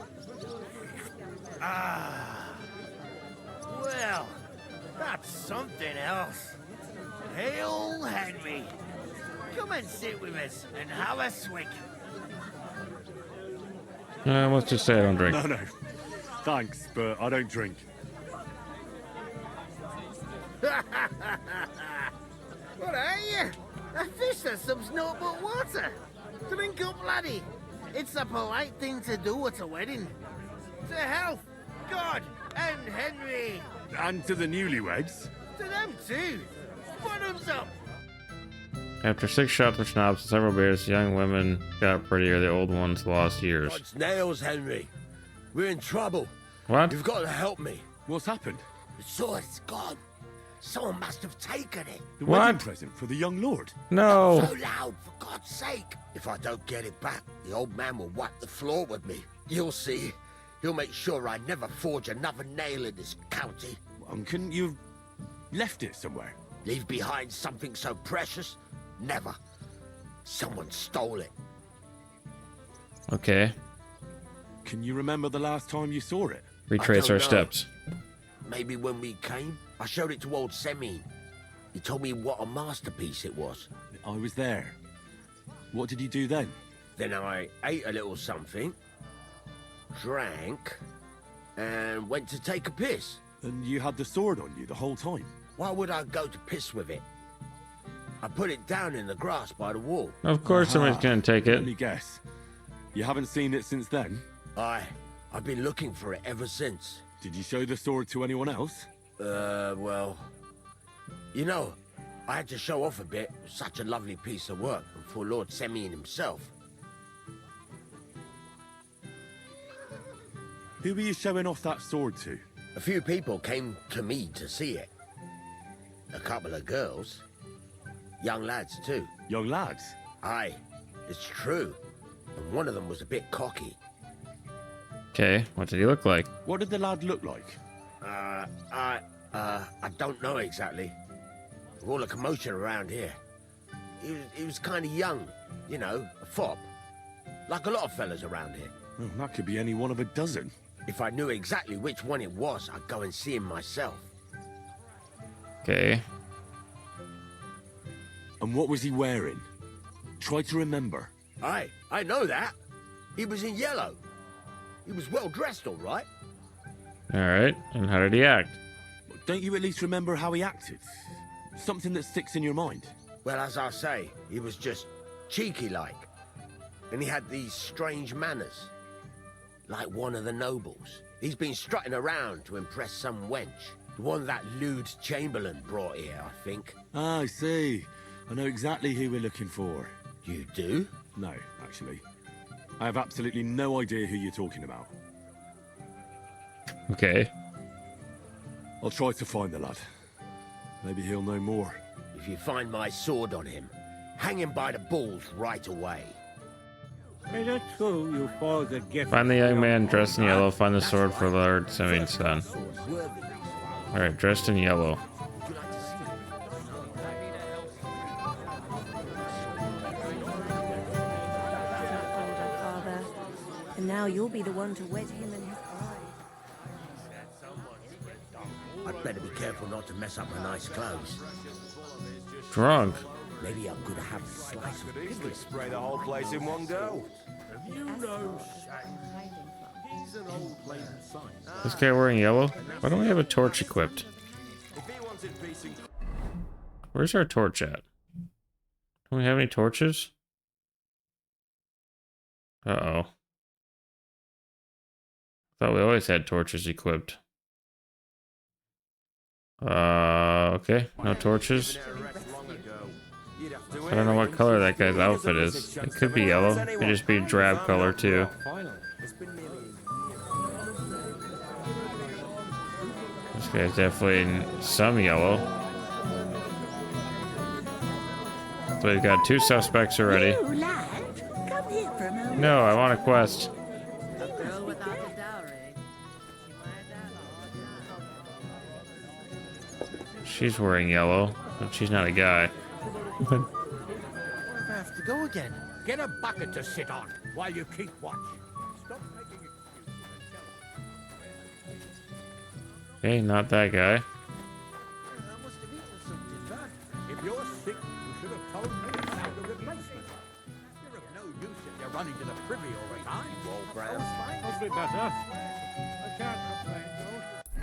Ah. Well, that's something else. Hail, Henry. Come and sit with us and have a swig. Let's just say I don't drink. No. Thanks, but I don't drink. What are you? A fish that subs naught but water. Drink up, laddie. It's a polite thing to do at a wedding. To health, God, and Henry. And to the newlyweds. To them too. Bottoms up. After 6 shots of schnapps and several beers, the young women got prettier. The old ones lost years. God's nails, Henry. We're in trouble. What? You've got to help me. What's happened? The sword's gone. Someone must have taken it. The What? wedding present for the young lord. No. So loud, for God's sake. If I don't get it back, the old man will wipe the floor with me. You'll see. He'll make sure I never forge another nail in this county. And couldn't you have left it somewhere? Leave behind something so precious? Never. Someone stole it. Okay. Can you remember the last time you saw it? Retrace our know. steps. Maybe when we came, I showed it to old Semine. He told me what a masterpiece it was. I was there. What did you do then? Then I ate a little something, drank, and went to take a piss. And you had the sword on you the whole time? Why would I go to piss with it? I put it down in the grass by the wall. Of course somebody's gonna take Let it. me guess. You haven't seen it since then? I've been looking for it ever since. Did you show the sword to anyone else? Well... You know, I had to show off a bit. It was such a lovely piece of work, and for Lord Semyon himself. Who were you showing off that sword to? A few people came to me to see it. A couple of girls. Young lads, too. Young lads? Aye, it's true. And one of them was a bit cocky. Okay, what did he look like? What did the lad look like? I don't know exactly. With all the commotion around here. He was kind of young, you know, a fop. Like a lot of fellas around here. Oh, that could be any one of a dozen. If I knew exactly which one it was, I'd go and see him myself. Okay. And what was he wearing? Try to remember. Aye, I know that. He was in yellow. He was well dressed, all right. Alright, and how did he act? Don't you at least remember how he acted? Something that sticks in your mind. Well, as I say, he was just cheeky-like. And he had these strange manners. Like one of the nobles. He's been strutting around to impress some wench. The one that lewd Chamberlain brought here, I think. Ah, I see. I know exactly who we're looking for. You do? No, actually. I have absolutely no idea who you're talking about. Okay. I'll try to find the lad. Maybe he'll know more. If you find my sword on him, hang him by the balls right away. May the two you for the gift. Find the young man dressed in yellow. Find the sword for Lord Semyon's son. Alright, dressed in yellow. Father, and now you'll be the one to wed him and his bride. I'd better be careful not to mess up my nice clothes. Drunk. Maybe I'm gonna have a slice of Easily spray the whole place in one go. Have you no shame? He's an old plain sight. This guy wearing yellow? Why don't we have a torch equipped? If he wanted peace and... Where's our torch at? Don't we have any torches? Uh-oh. Thought we always had torches equipped. Okay. No torches. I don't know what color that guy's outfit is. It could be yellow. It could just be drab color too. This guy's definitely in some yellow. So we've got two suspects already. You, lad, come here for a moment. No, I want a quest. She's wearing yellow, but she's not a guy. I have to go again. Get a bucket to sit on while you keep watch. Stop making excuses and tell Okay, not that guy. I must have eaten something bad. If you're sick, you should have told me and found a replacement. You're of no use if you're running to the privy all the time, Walbram. Must be better. I can't complain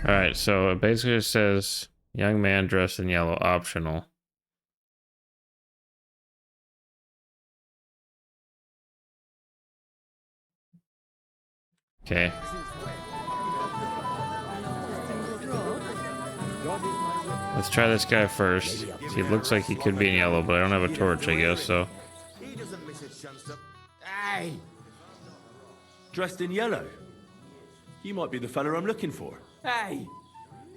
though. Alright, so it basically says young man dressed in yellow, optional. Okay. Let's try this guy first. He looks like he could be in yellow, but I don't have a torch, I guess, so. He doesn't miss his chance to... Hey! Dressed in yellow? You might be the fella I'm looking for. Hey,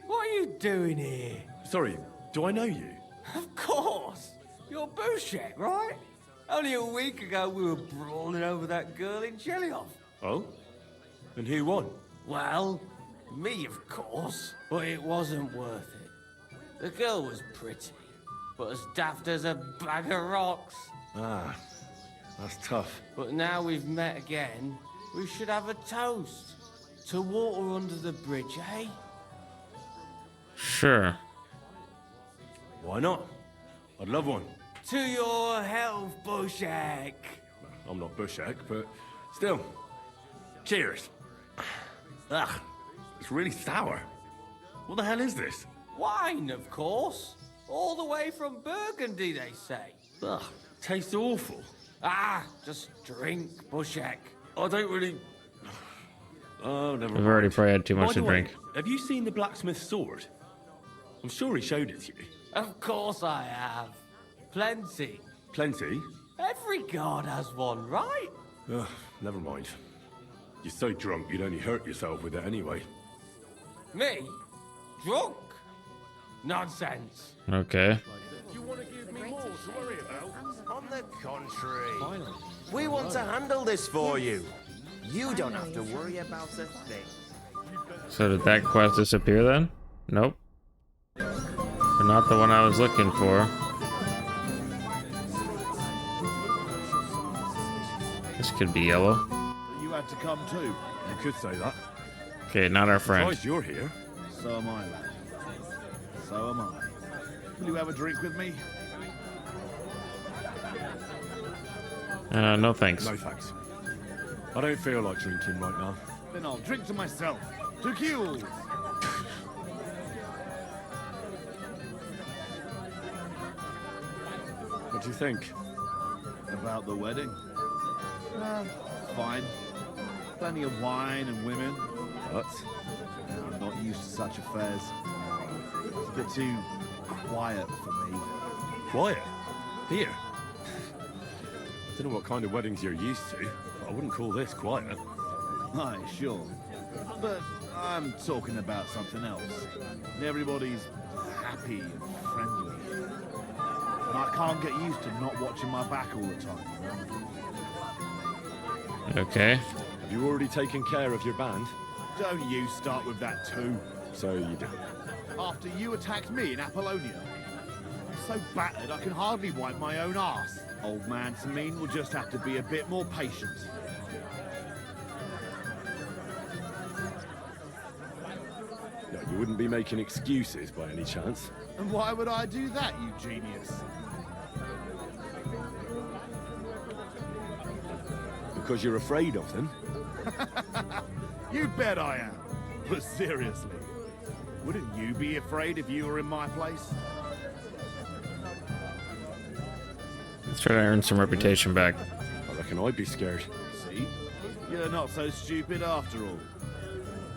what are you doing here? Sorry, do I know you? Of course. You're Bouchet, right? Only a week ago we were brawling over that girl in Jelly Off. Oh? And who won? Well, Me, of course. But it wasn't worth it. The girl was pretty, but as daft as a bag of rocks. Ah, that's tough. But now we've met again, we should have a toast. To water under the bridge, eh? Sure. Why not? I'd love one. To your health, Bushek. I'm not Bushek, but still. Cheers. Ugh, it's really sour. What the hell is this? Wine, of course. All the way from Burgundy, they say. Ugh, tastes awful. Ah, just drink, Bushek. I don't really... Oh, never mind. We've already probably had too much By to the way, drink. Have you seen the blacksmith's sword? I'm sure he showed it to you. Of course I have. Plenty. Plenty? Every god has one, right? Ugh, never mind. You're so drunk you'd only hurt yourself with it anyway. Me? Drunk? Nonsense. Okay. You want to give me more to worry about? On the contrary. We want to handle this for you. You don't have to worry about a thing. So did that quest disappear then? Nope. But not the one I was looking for. This could be yellow. You had to come too. You could say that. Okay, not our friend. Surprised you're here. So am I, lad. So am I. Will you have a drink with me? No thanks. No thanks. I don't feel like drinking right now. Then I'll drink to myself. To Keels! What do you think? About the wedding? Fine. Plenty of wine and women. What? I'm not used to such affairs. It's a bit too quiet for me. Quiet? Here? I don't know what kind of weddings you're used to, but I wouldn't call this quiet. Aye, sure. But I'm talking about something else. Everybody's happy and friendly. And I can't get used to not watching my back all the time. Okay. Have you already taken care of your band? Don't you start with that too. So you did. After you attacked me in Apollonia. I'm so battered I can hardly wipe my own arse. Old man Sameen will just have to be a bit more patient. No, you wouldn't be making excuses by any chance. And why would I do that, you genius? Because you're afraid of them? You bet I am. But seriously, wouldn't you be afraid if you were in my place? Let's try to earn some reputation back. I reckon I'd be scared. See? You're not so stupid after all.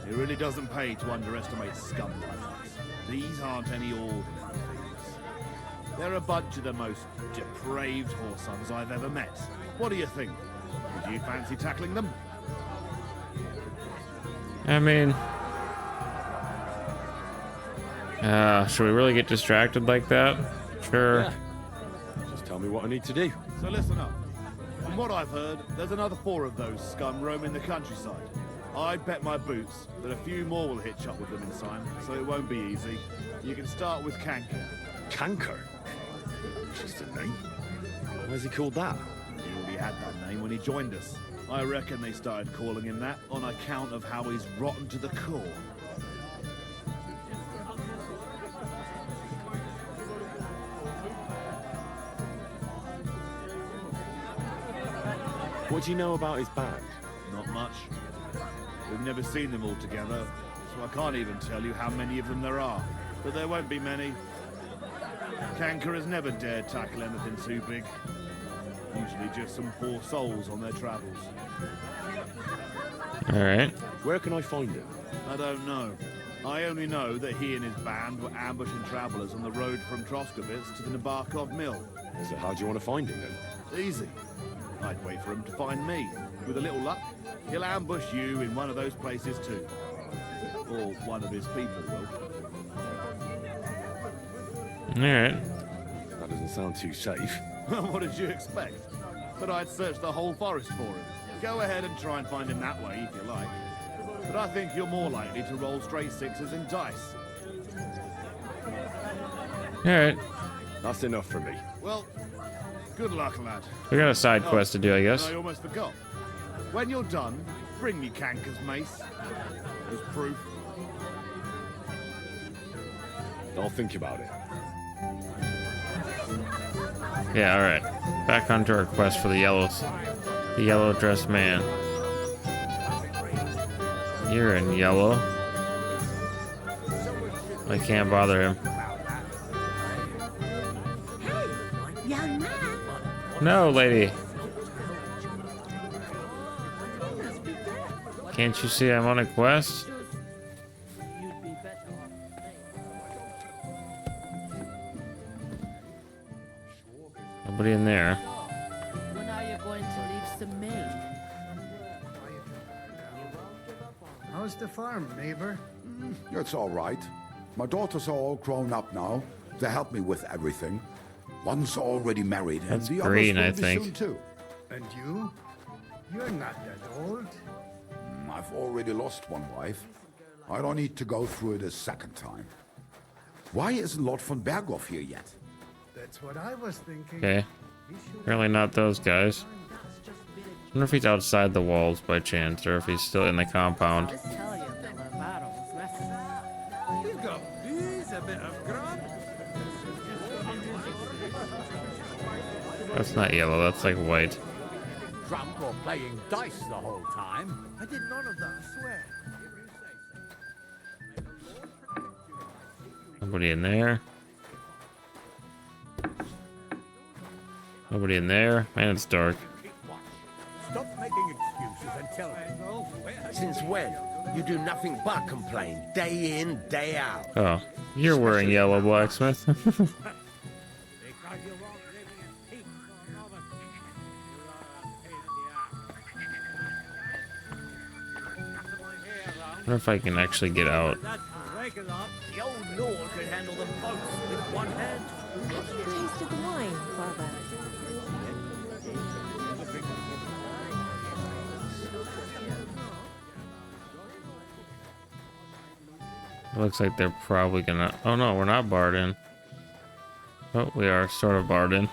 It really doesn't pay to underestimate scum like us. These aren't any ordinary thieves. They're a bunch of the most depraved whoresons I've ever met. What do you think? Would you fancy tackling them? I mean... should we really get distracted like that? Sure. Yeah. Just tell me what I need to do. So listen up. From what I've heard, there's another 4 of those scum roaming the countryside. I'd bet my boots that a few more will hitch up with them in time, so it won't be easy. You can start with Canker. Canker? Interesting name. Why's he called that? He already had that name when he joined us. I reckon they started calling him that on account of how he's rotten to the core. What do you know about his band? Not much. We've never seen them all together, so I can't even tell you how many of them there are. But there won't be many. Canker has never dared tackle anything too big. Usually just some poor souls on their travels. Alright. Where can I find him? I don't know. I only know that he and his band were ambushing travellers on the road from Troskovitz to the Nabarkov Mill. So how do you want to find him then? Easy. I'd wait for him to find me. With a little luck, he'll ambush you in one of those places too. Or one of his people will. Alright. That doesn't sound too safe. What did you expect? But I'd search the whole forest for him. Go ahead and try and find him that way if you like. but I think you're more likely to roll straight sixes in dice. Alright. That's enough for me. Well, good luck, lad. We got a side quest to do, I guess. I almost forgot. When you're done, bring me Kanker's mace. As proof. I'll think about it. Yeah, alright. Back onto our quest for the yellow dressed man. You're in yellow. I can't bother him. Young man. No, lady. Can't you see I'm on a quest? Nobody in there. When are you going to leave some meat? How's the farm, neighbor? It's all right. My daughters are all grown up now. They help me with everything. One's already married, and That's the green, I others will be think. soon too. And you? You're not that old. I've already lost one wife. I don't need to go through it a second time. Why isn't Lord von Berghoff here yet? That's what I was thinking. Okay. Apparently not those guys. I wonder if he's outside the walls by chance, or if he's still in the compound. Just tell you that the battle's He's got bees, a bit of grub. That's not yellow, that's like white. Drunk or playing dice the whole time? I did none of that, I swear. Nobody in there. Nobody in there. Man, it's dark. Stop making excuses and tell me. Since when? You do nothing but complain, day in, day out. Oh, you're wearing yellow, blacksmith. I wonder if I can actually get out. The old Lord could handle them both with one hand. Have you tasted the wine, Father? It looks like they're probably gonna... Oh no, we're not barred in. Oh, we are sort of barred in.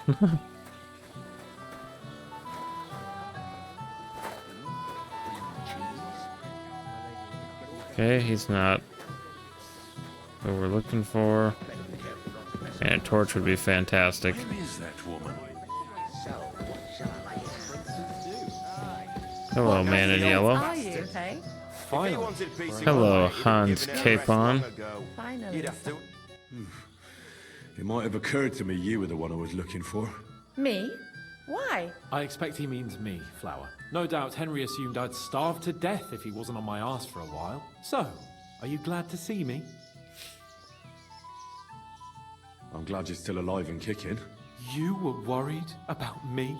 Okay, he's not what we're looking for. And a torch would be fantastic. Who is that woman? Hello, man in yellow. Are you, hey? Hello, Hans Capon. Finally. It might have occurred to me you were the one I was looking for. Me? Why? I expect he means me, Flower. No doubt Henry assumed I'd starve to death if he wasn't on my ass for a while. So, are you glad to see me? I'm glad you're still alive and kicking. You were worried about me?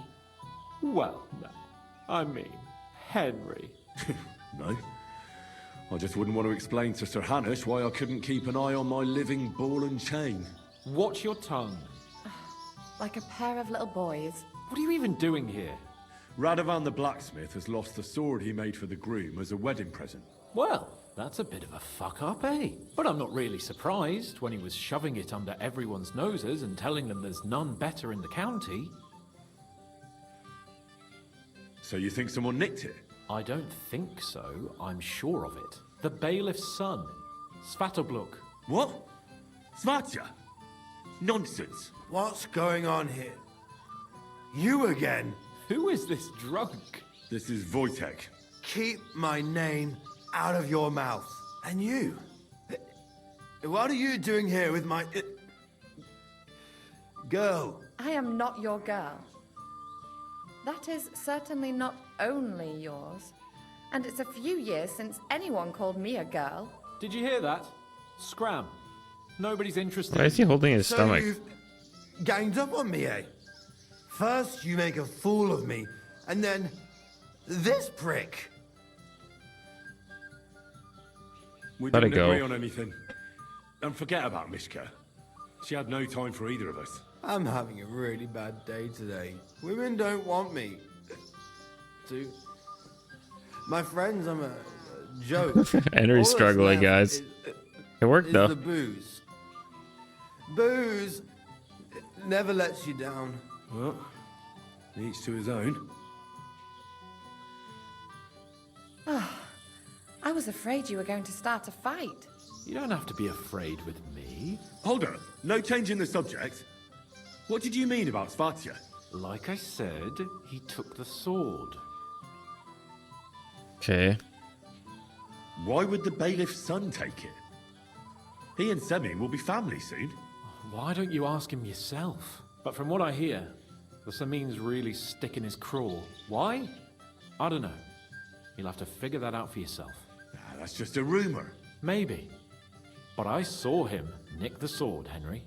Well, no. I mean, Henry. No. I just wouldn't want to explain to Sir Hanush why I couldn't keep an eye on my living ball and chain. Watch your tongue. Like a pair of little boys. What are you even doing here? Radovan the blacksmith has lost the sword he made for the groom as a wedding present. Well, that's a bit of a fuck up, eh? But I'm not really surprised when he was shoving it under everyone's noses and telling them there's none better in the county. So you think someone nicked it? I don't think so. I'm sure of it. The bailiff's son, Svatobluk. What? Svatja? Nonsense. What's going on here? You again? Who is this drunk? This is Wojtek. Keep my name out of your mouth. And you? What are you doing here with my... girl? I am not your girl. That is certainly not only yours. And it's a few years since anyone called me a girl. Did you hear that? Scram. Nobody's interested. Why is he holding his So stomach? you've ganged up on me, eh? First you make a fool of me, and then this prick. We Let it didn't go. agree on anything. And forget about Mishka. She had no time for either of us. I'm having a really bad day today. Women don't want me. My friends, I'm a joke. Henry's All struggling, that's guys. left It worked is though. the booze. Booze never lets you down. Well, each to his own. Oh, I was afraid you were going to start a fight. You don't have to be afraid with me. Hold up. No change in the subject. What did you mean about Svatya? Like I said, he took the sword. Okay. Why would the bailiff's son take it? He and Semi will be family soon. Why don't you ask him yourself? But from what I hear, the Samin's really sticking his craw. Why? I don't know. You'll have to figure that out for yourself. That's just a rumor. Maybe. But I saw him nick the sword, Henry.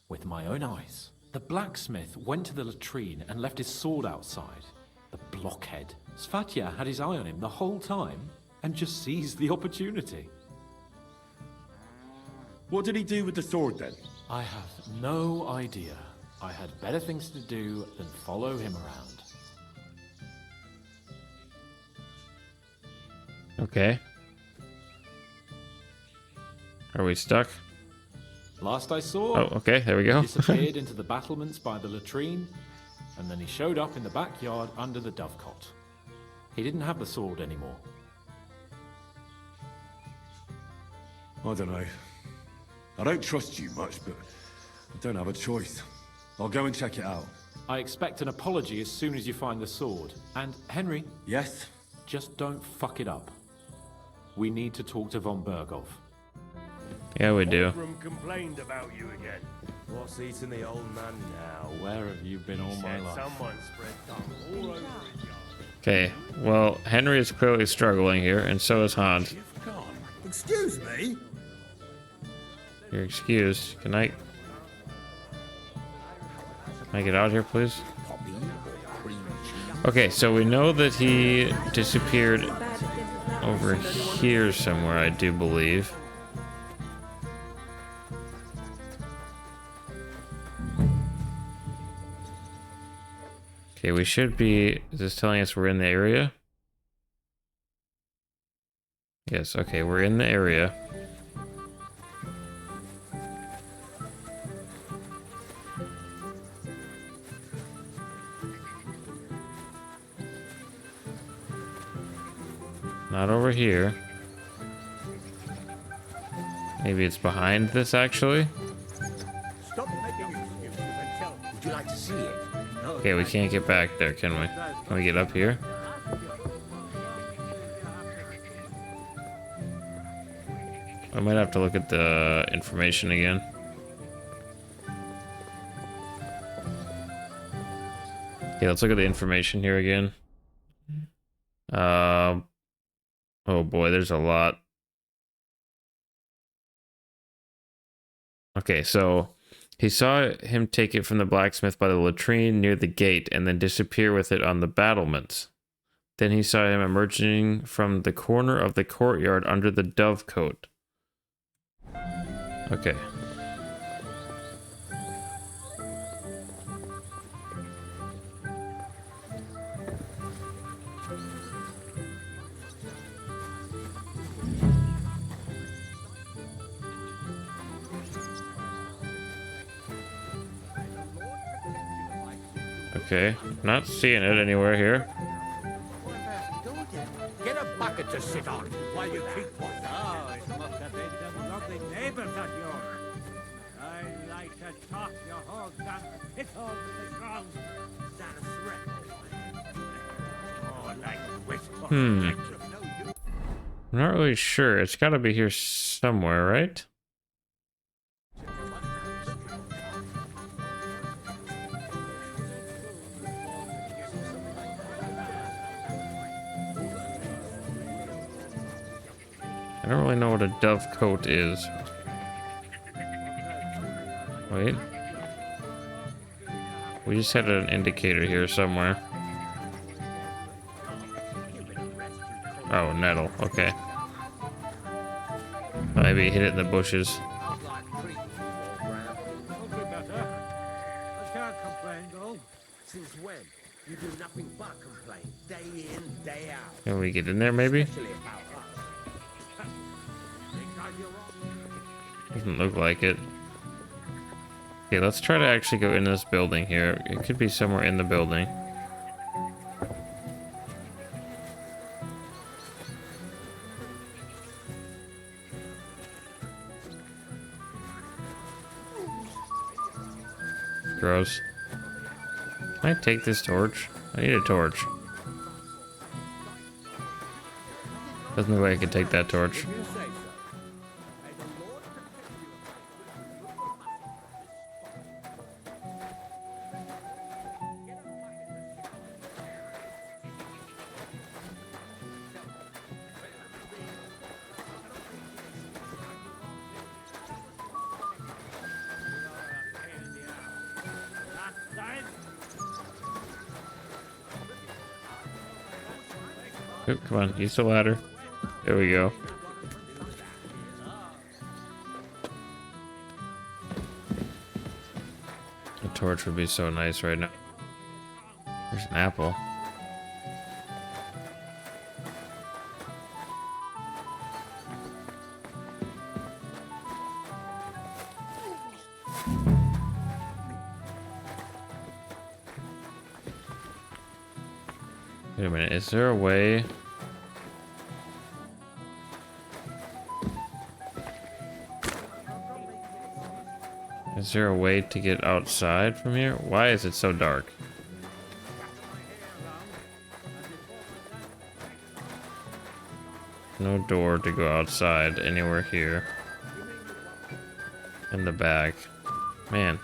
With my own eyes. The blacksmith went to the latrine and left his sword outside. The blockhead. Svatya had his eye on him the whole time and just seized the opportunity. What did he do with the sword then? I have no idea. I had better things to do than follow him around. Okay. Are we stuck? Last I saw, Oh, okay, there we go. he disappeared into the battlements by the latrine, and then he showed up in the backyard under the dovecot. He didn't have the sword anymore. I don't know. I don't trust you much, but I don't have a choice. I'll go and check it out. I expect an apology as soon as you find the sword. And, Henry? Yes? Just don't fuck it up. We need to talk to von Berghoff. Yeah, we do. Abram complained about you again. What's eating the old man now? Where have you been all my life? Someone spread dung all over his yard. Okay, well, Henry is clearly struggling here, and so is Hans. Excuse me? You're excused. Can I get out here, please? Okay, so we know that he disappeared over here somewhere, I do believe. Okay, we should be... Is this telling us we're in the area? Yes, okay, we're in the area. Not over here. Maybe it's behind this, actually. Stop making excuses and tell me. Would you like to see it? Okay, we can't get back there, can we? Can we get up here? I might have to look at the information again. Okay, let's look at the information here again. Oh boy, there's a lot. Okay, so he saw him take it from the blacksmith by the latrine near the gate and then disappear with it on the battlements. Then he saw him emerging from the corner of the courtyard under the dovecote. Okay. Okay, not seeing it anywhere here. Get a bucket to sit on while you keep one. Oh, it must have been them lovely neighbours of yours. I like to talk your whole damn pit holes in the ground. That's right. Oh, like whisper. I'm not really sure. It's gotta be here somewhere, right? I don't really know what a dovecote is. Wait. We just had an indicator here somewhere. Oh, nettle. Okay. Maybe hit it in the bushes. I can't complain, though. Since when? You do nothing but complain. Day in, day out. Can we get in there, maybe? Especially about us. Doesn't look like it. Okay, let's try to actually go in this building here. It could be somewhere in the building. Gross. Can I take this torch? I need a torch. Doesn't look like I can take that torch. Oh, come on, use the ladder. There we go. A torch would be so nice right now. There's an apple. Wait a minute, is there a way? Is there a way to get outside from here? Why is it so dark? No door to go outside anywhere here. In the back. Man.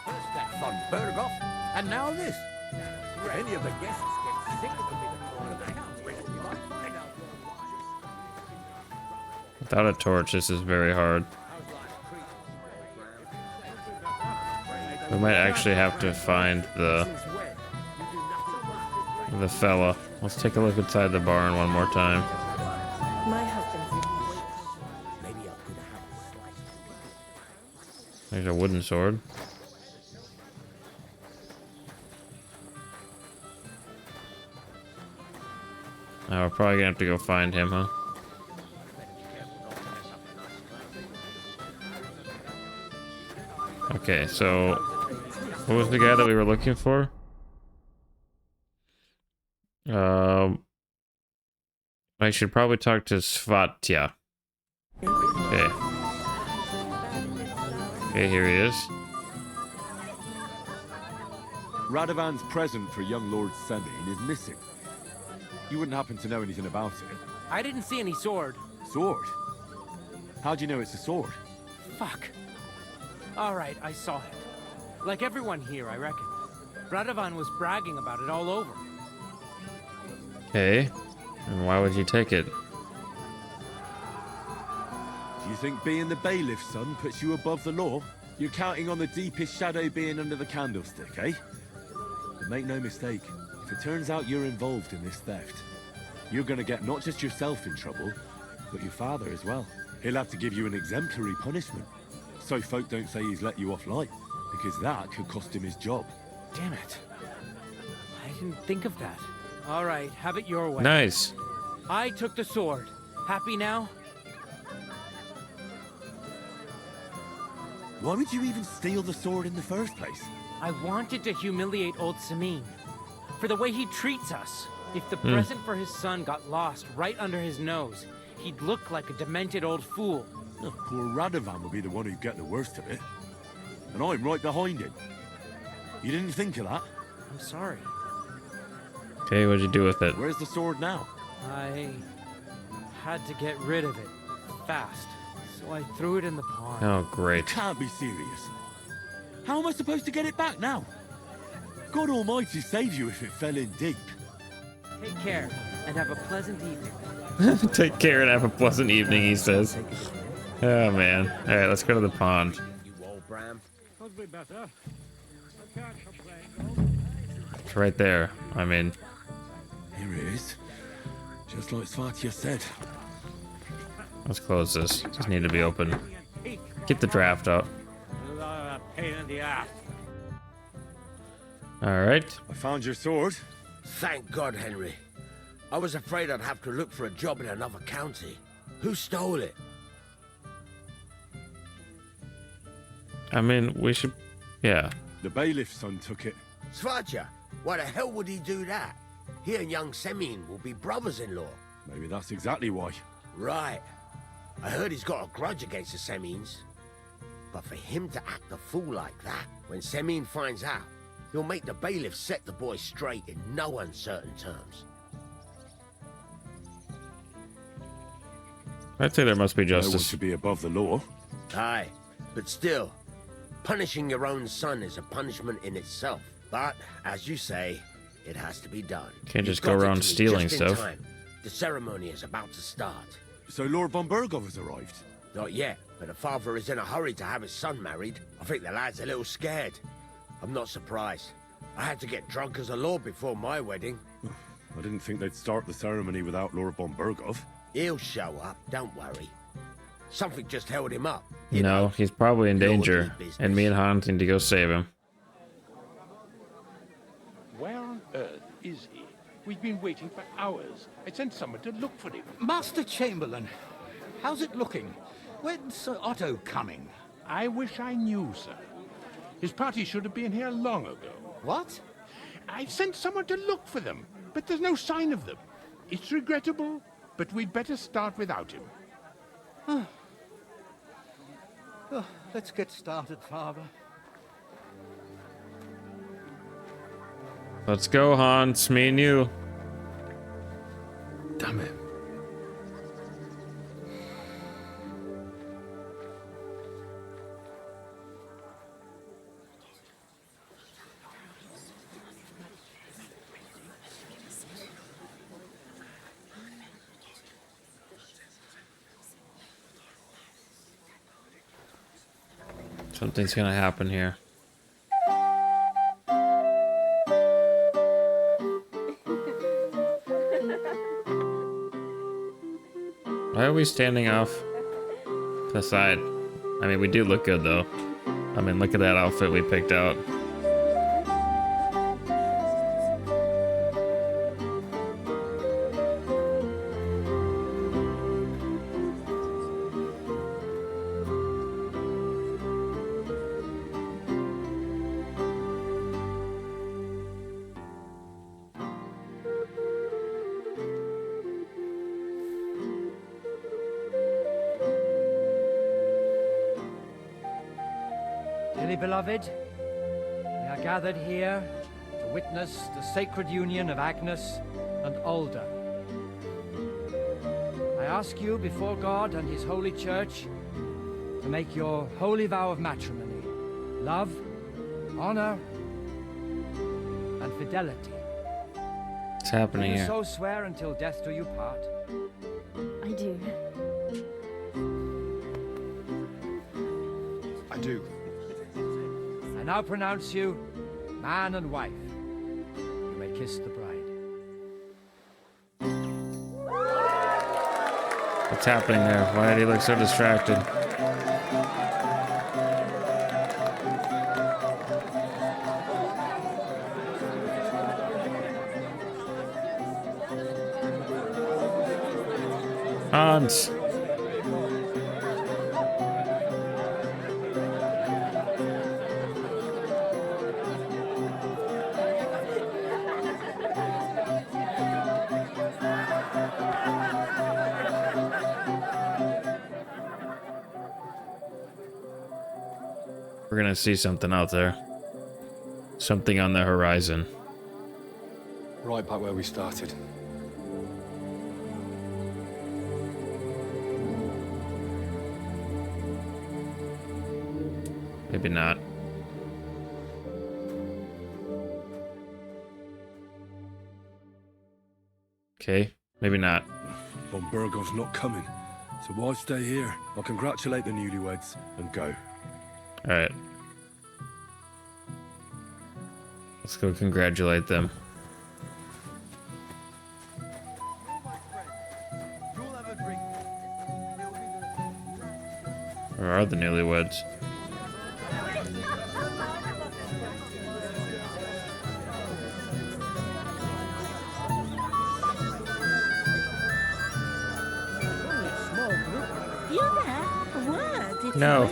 First that fun Berghoff, and now this. Any of the guests get sick, it could be the corner of the house. You might find out why. Without a torch, this is very hard. We might actually have to find the fella. Let's take a look inside the barn one more time. My husband's. There's a wooden sword. We're probably gonna have to go find him, huh? Okay, so what was the guy that we were looking for? I should probably talk to Svatya. Okay. Okay, here he is. Radovan's present for young Lord Semyon is missing. You wouldn't happen to know anything about it? I didn't see any sword. Sword? How do you know it's a sword? Fuck. All right, I saw it. Like everyone here, I reckon. Radovan was bragging about it all over. Okay. And why would you take it? Do you think being the bailiff's son puts you above the law? You're counting on the deepest shadow being under the candlestick, eh? But make no mistake, if it turns out you're involved in this theft, you're gonna get not just yourself in trouble, but your father as well. He'll have to give you an exemplary punishment, so folk don't say he's let you off light, because that could cost him his job. Damn it. I didn't think of that. All right, have it your way. Nice. I took the sword. Happy now? Why would you even steal the sword in the first place? I wanted to humiliate old Samin. For the way he treats us. If the present for his son got lost right under his nose, he'd look like a demented old fool. Oh, poor Radovan will be the one who'd get the worst of it. And I'm right behind him. You didn't think of that? I'm sorry. Okay, what'd you do with it? Where's the sword now? I had to get rid of it fast, so I threw it in the pond. Oh, great. You can't be serious. How am I supposed to get it back now? God Almighty save you if it fell in deep. Take care, and have a pleasant evening. Take care and have a pleasant evening, he says. Oh, man. All right, let's go to the pond. Could be better. I can't complain. It's right there. I mean... Here it is. Just like Svatya said. Let's close this. Just need to be open. Get the draft up. Pain in the ass. Alright. I found your sword. Thank God, Henry. I was afraid I'd have to look for a job in another county. Who stole it? I mean, we should... Yeah. The bailiff's son took it. Svatja? Why the hell would he do that? He and young Semyon will be brothers-in-law. Maybe that's exactly why. Right. I heard he's got a grudge against the Semyons. But for him to act a fool like that, when Semyon finds out, he'll make the bailiff set the boy straight in no uncertain terms. I'd say there must be No one justice. should be above the law. Aye, but still, punishing your own son is a punishment in itself. But, as you say, it has to be done. Can't just You've got go it around to me stealing just in stuff. time. The ceremony is about to start. So Lord von Bergov has arrived? Not yet, but the father is in a hurry to have his son married. I think the lad's a little scared. I'm not surprised. I had to get drunk as a lord before my wedding. I didn't think they'd start the ceremony without Lord von Bergov. He'll show up, don't worry. Something just held him up. No, he's probably in danger, business. and me and Hans need to go save him. Where on earth is he? We've been waiting for hours. I sent someone to look for him. Master Chamberlain, how's it looking? When's Sir Otto coming? I wish I knew, sir. His party should have been here long ago. What? I sent someone to look for them, but there's no sign of them. It's regrettable, but we'd better start without him. Oh, let's get started, Father. Let's go, Hans. Me and you. Damn it. Something's gonna happen here. Why are we standing off to the side? I mean, we do look good, though. I mean, look at that outfit we picked out. Dearly beloved, we are gathered here to witness the sacred union of Agnes and Alda. I ask you before God and His holy church to make your holy vow of matrimony, love, honor, and fidelity. What's happening Do you here? so swear until death do you part? I do. I do. I now pronounce you man and wife. You may kiss the bride. What's happening there? Why did he look so distracted? Hans. We're gonna see something out there. Something on the horizon. Right back where we started. Maybe not. Okay, maybe not. Von Bergov's not coming, so why stay here? I'll congratulate the newlyweds and go. Alright. Let's go congratulate them. Where are the newlyweds? Only a small No.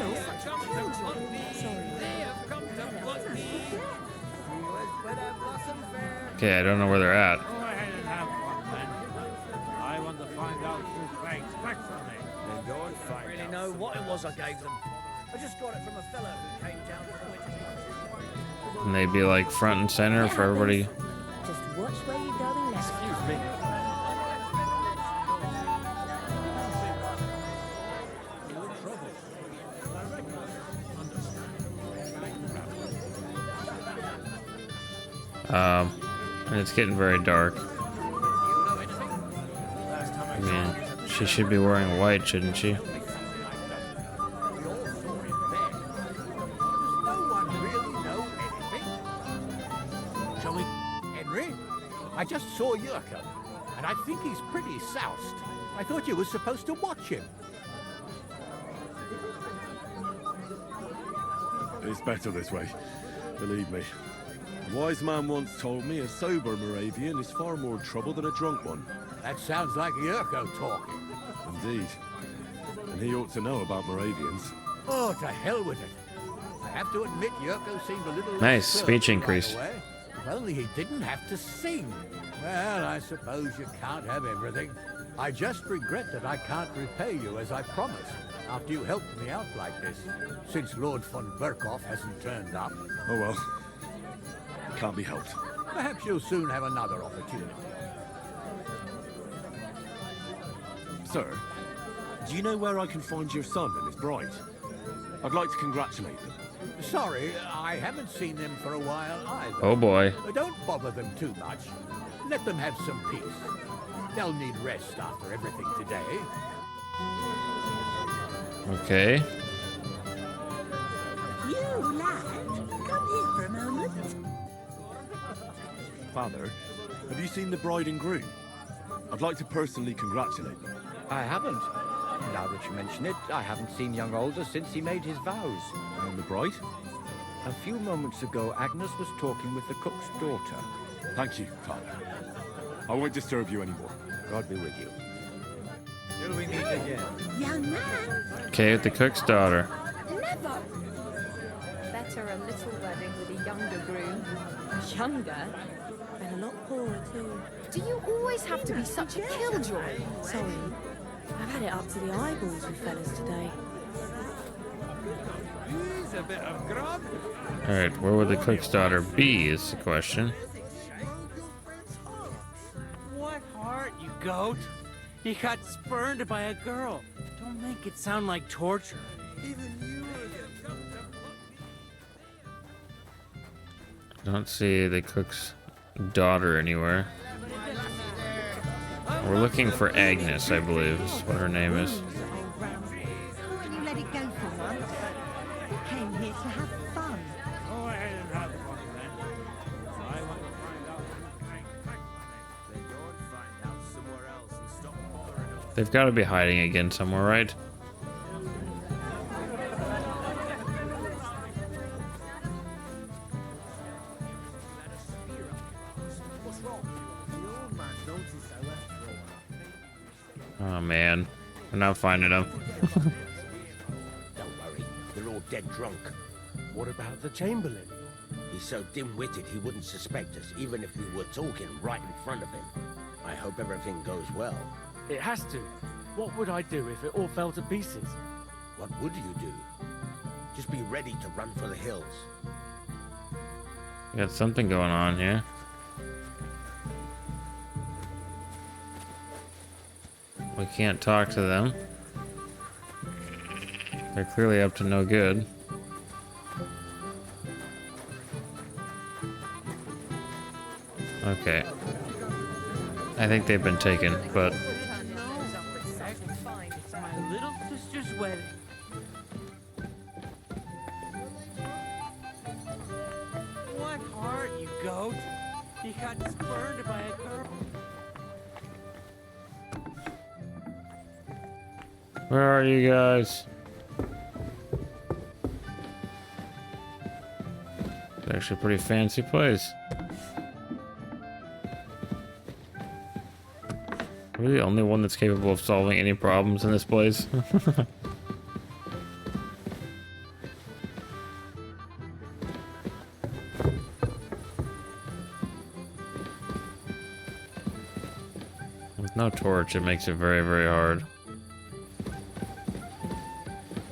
Okay, I don't know where they're at. Go ahead and have fun, then. I want to find out who played tricks on me. Then go and find Really know what it was I gave them. I just got it from a fellow who came down from Winter. And they'd be like front and center for everybody. Just watch where you're going now. Excuse me. And it's getting very dark. I mean, she should be wearing white, shouldn't she? Shall we... Henry? I just saw Yurko, and I think he's pretty soused. I thought you were supposed to watch him. It's better this way, believe me. A wise man once told me a sober Moravian is far more trouble than a drunk one. That sounds like Yurko talking. Indeed. And he ought to know about Moravians. Oh, to hell with it. I have to admit, Yurko seemed a little... Nice absurd speech right increase. away. If only he didn't have to sing. Well, I suppose you can't have everything. I just regret that I can't repay you as I promised, after you helped me out like this, since Lord von Berkhoff hasn't turned up. Oh well. Can't be helped. Perhaps you'll soon have another opportunity. Sir, do you know where I can find your son and his bride? I'd like to congratulate them. Sorry, I haven't seen them for a while either. Oh boy. Don't bother them too much. Let them have some peace. They'll need rest after everything today. Okay. You lad, come here for a moment. Father, have you seen the bride and groom? I'd like to personally congratulate them. I haven't. Now that you mention it, I haven't seen young Alder since he made his vows. And the bride? A few moments ago, Agnes was talking with the cook's daughter. Thank you, Father. I won't disturb you anymore. God be with you. Till we meet again. Young man. Okay, with the cook's daughter. Never! Better a little wedding with a younger groom. Younger? And a lot poorer too. Do you always have to be such a killjoy? Sorry, I've had it up to the eyeballs with fellas today. He's a bit of grub. Alright, where would the cook's daughter be is the question. What heart, you goat? You got spurned by a girl. Don't make it sound like torture. Even you Don't see the cook's daughter anywhere. We're looking for Agnes, I believe is what her name is. Can you let it go for once? We came here to have fun. Go ahead and have fun, then. I want to find out who played tricks on me. Then go and find out somewhere else and stop bothering us. They've got to be hiding again somewhere, right? Oh man, we're not finding them. Don't worry, they're all dead drunk. What about the Chamberlain? He's so dim-witted he wouldn't suspect us, even if we were talking right in front of him. I hope everything goes well. It has to. What would I do if it all fell to pieces? What would you do? Just be ready to run for the hills. We got something going on here. We can't talk to them. They're clearly up to no good. Okay. I think they've been taken, but My little sister's wedding. What heart, you goat? You got spurned by a girl. where are you guys? It's actually a pretty fancy place. Are we the only one that's capable of solving any problems in this place? With no torch, it makes it very, very hard.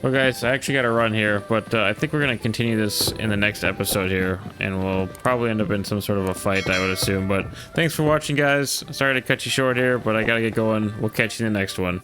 Well, guys, I actually got to run here, but I think we're going to continue this in the next episode here, and we'll probably end up in some sort of a fight, I would assume. But thanks for watching, guys. Sorry to cut you short here, but I got to get going. We'll catch you in the next one.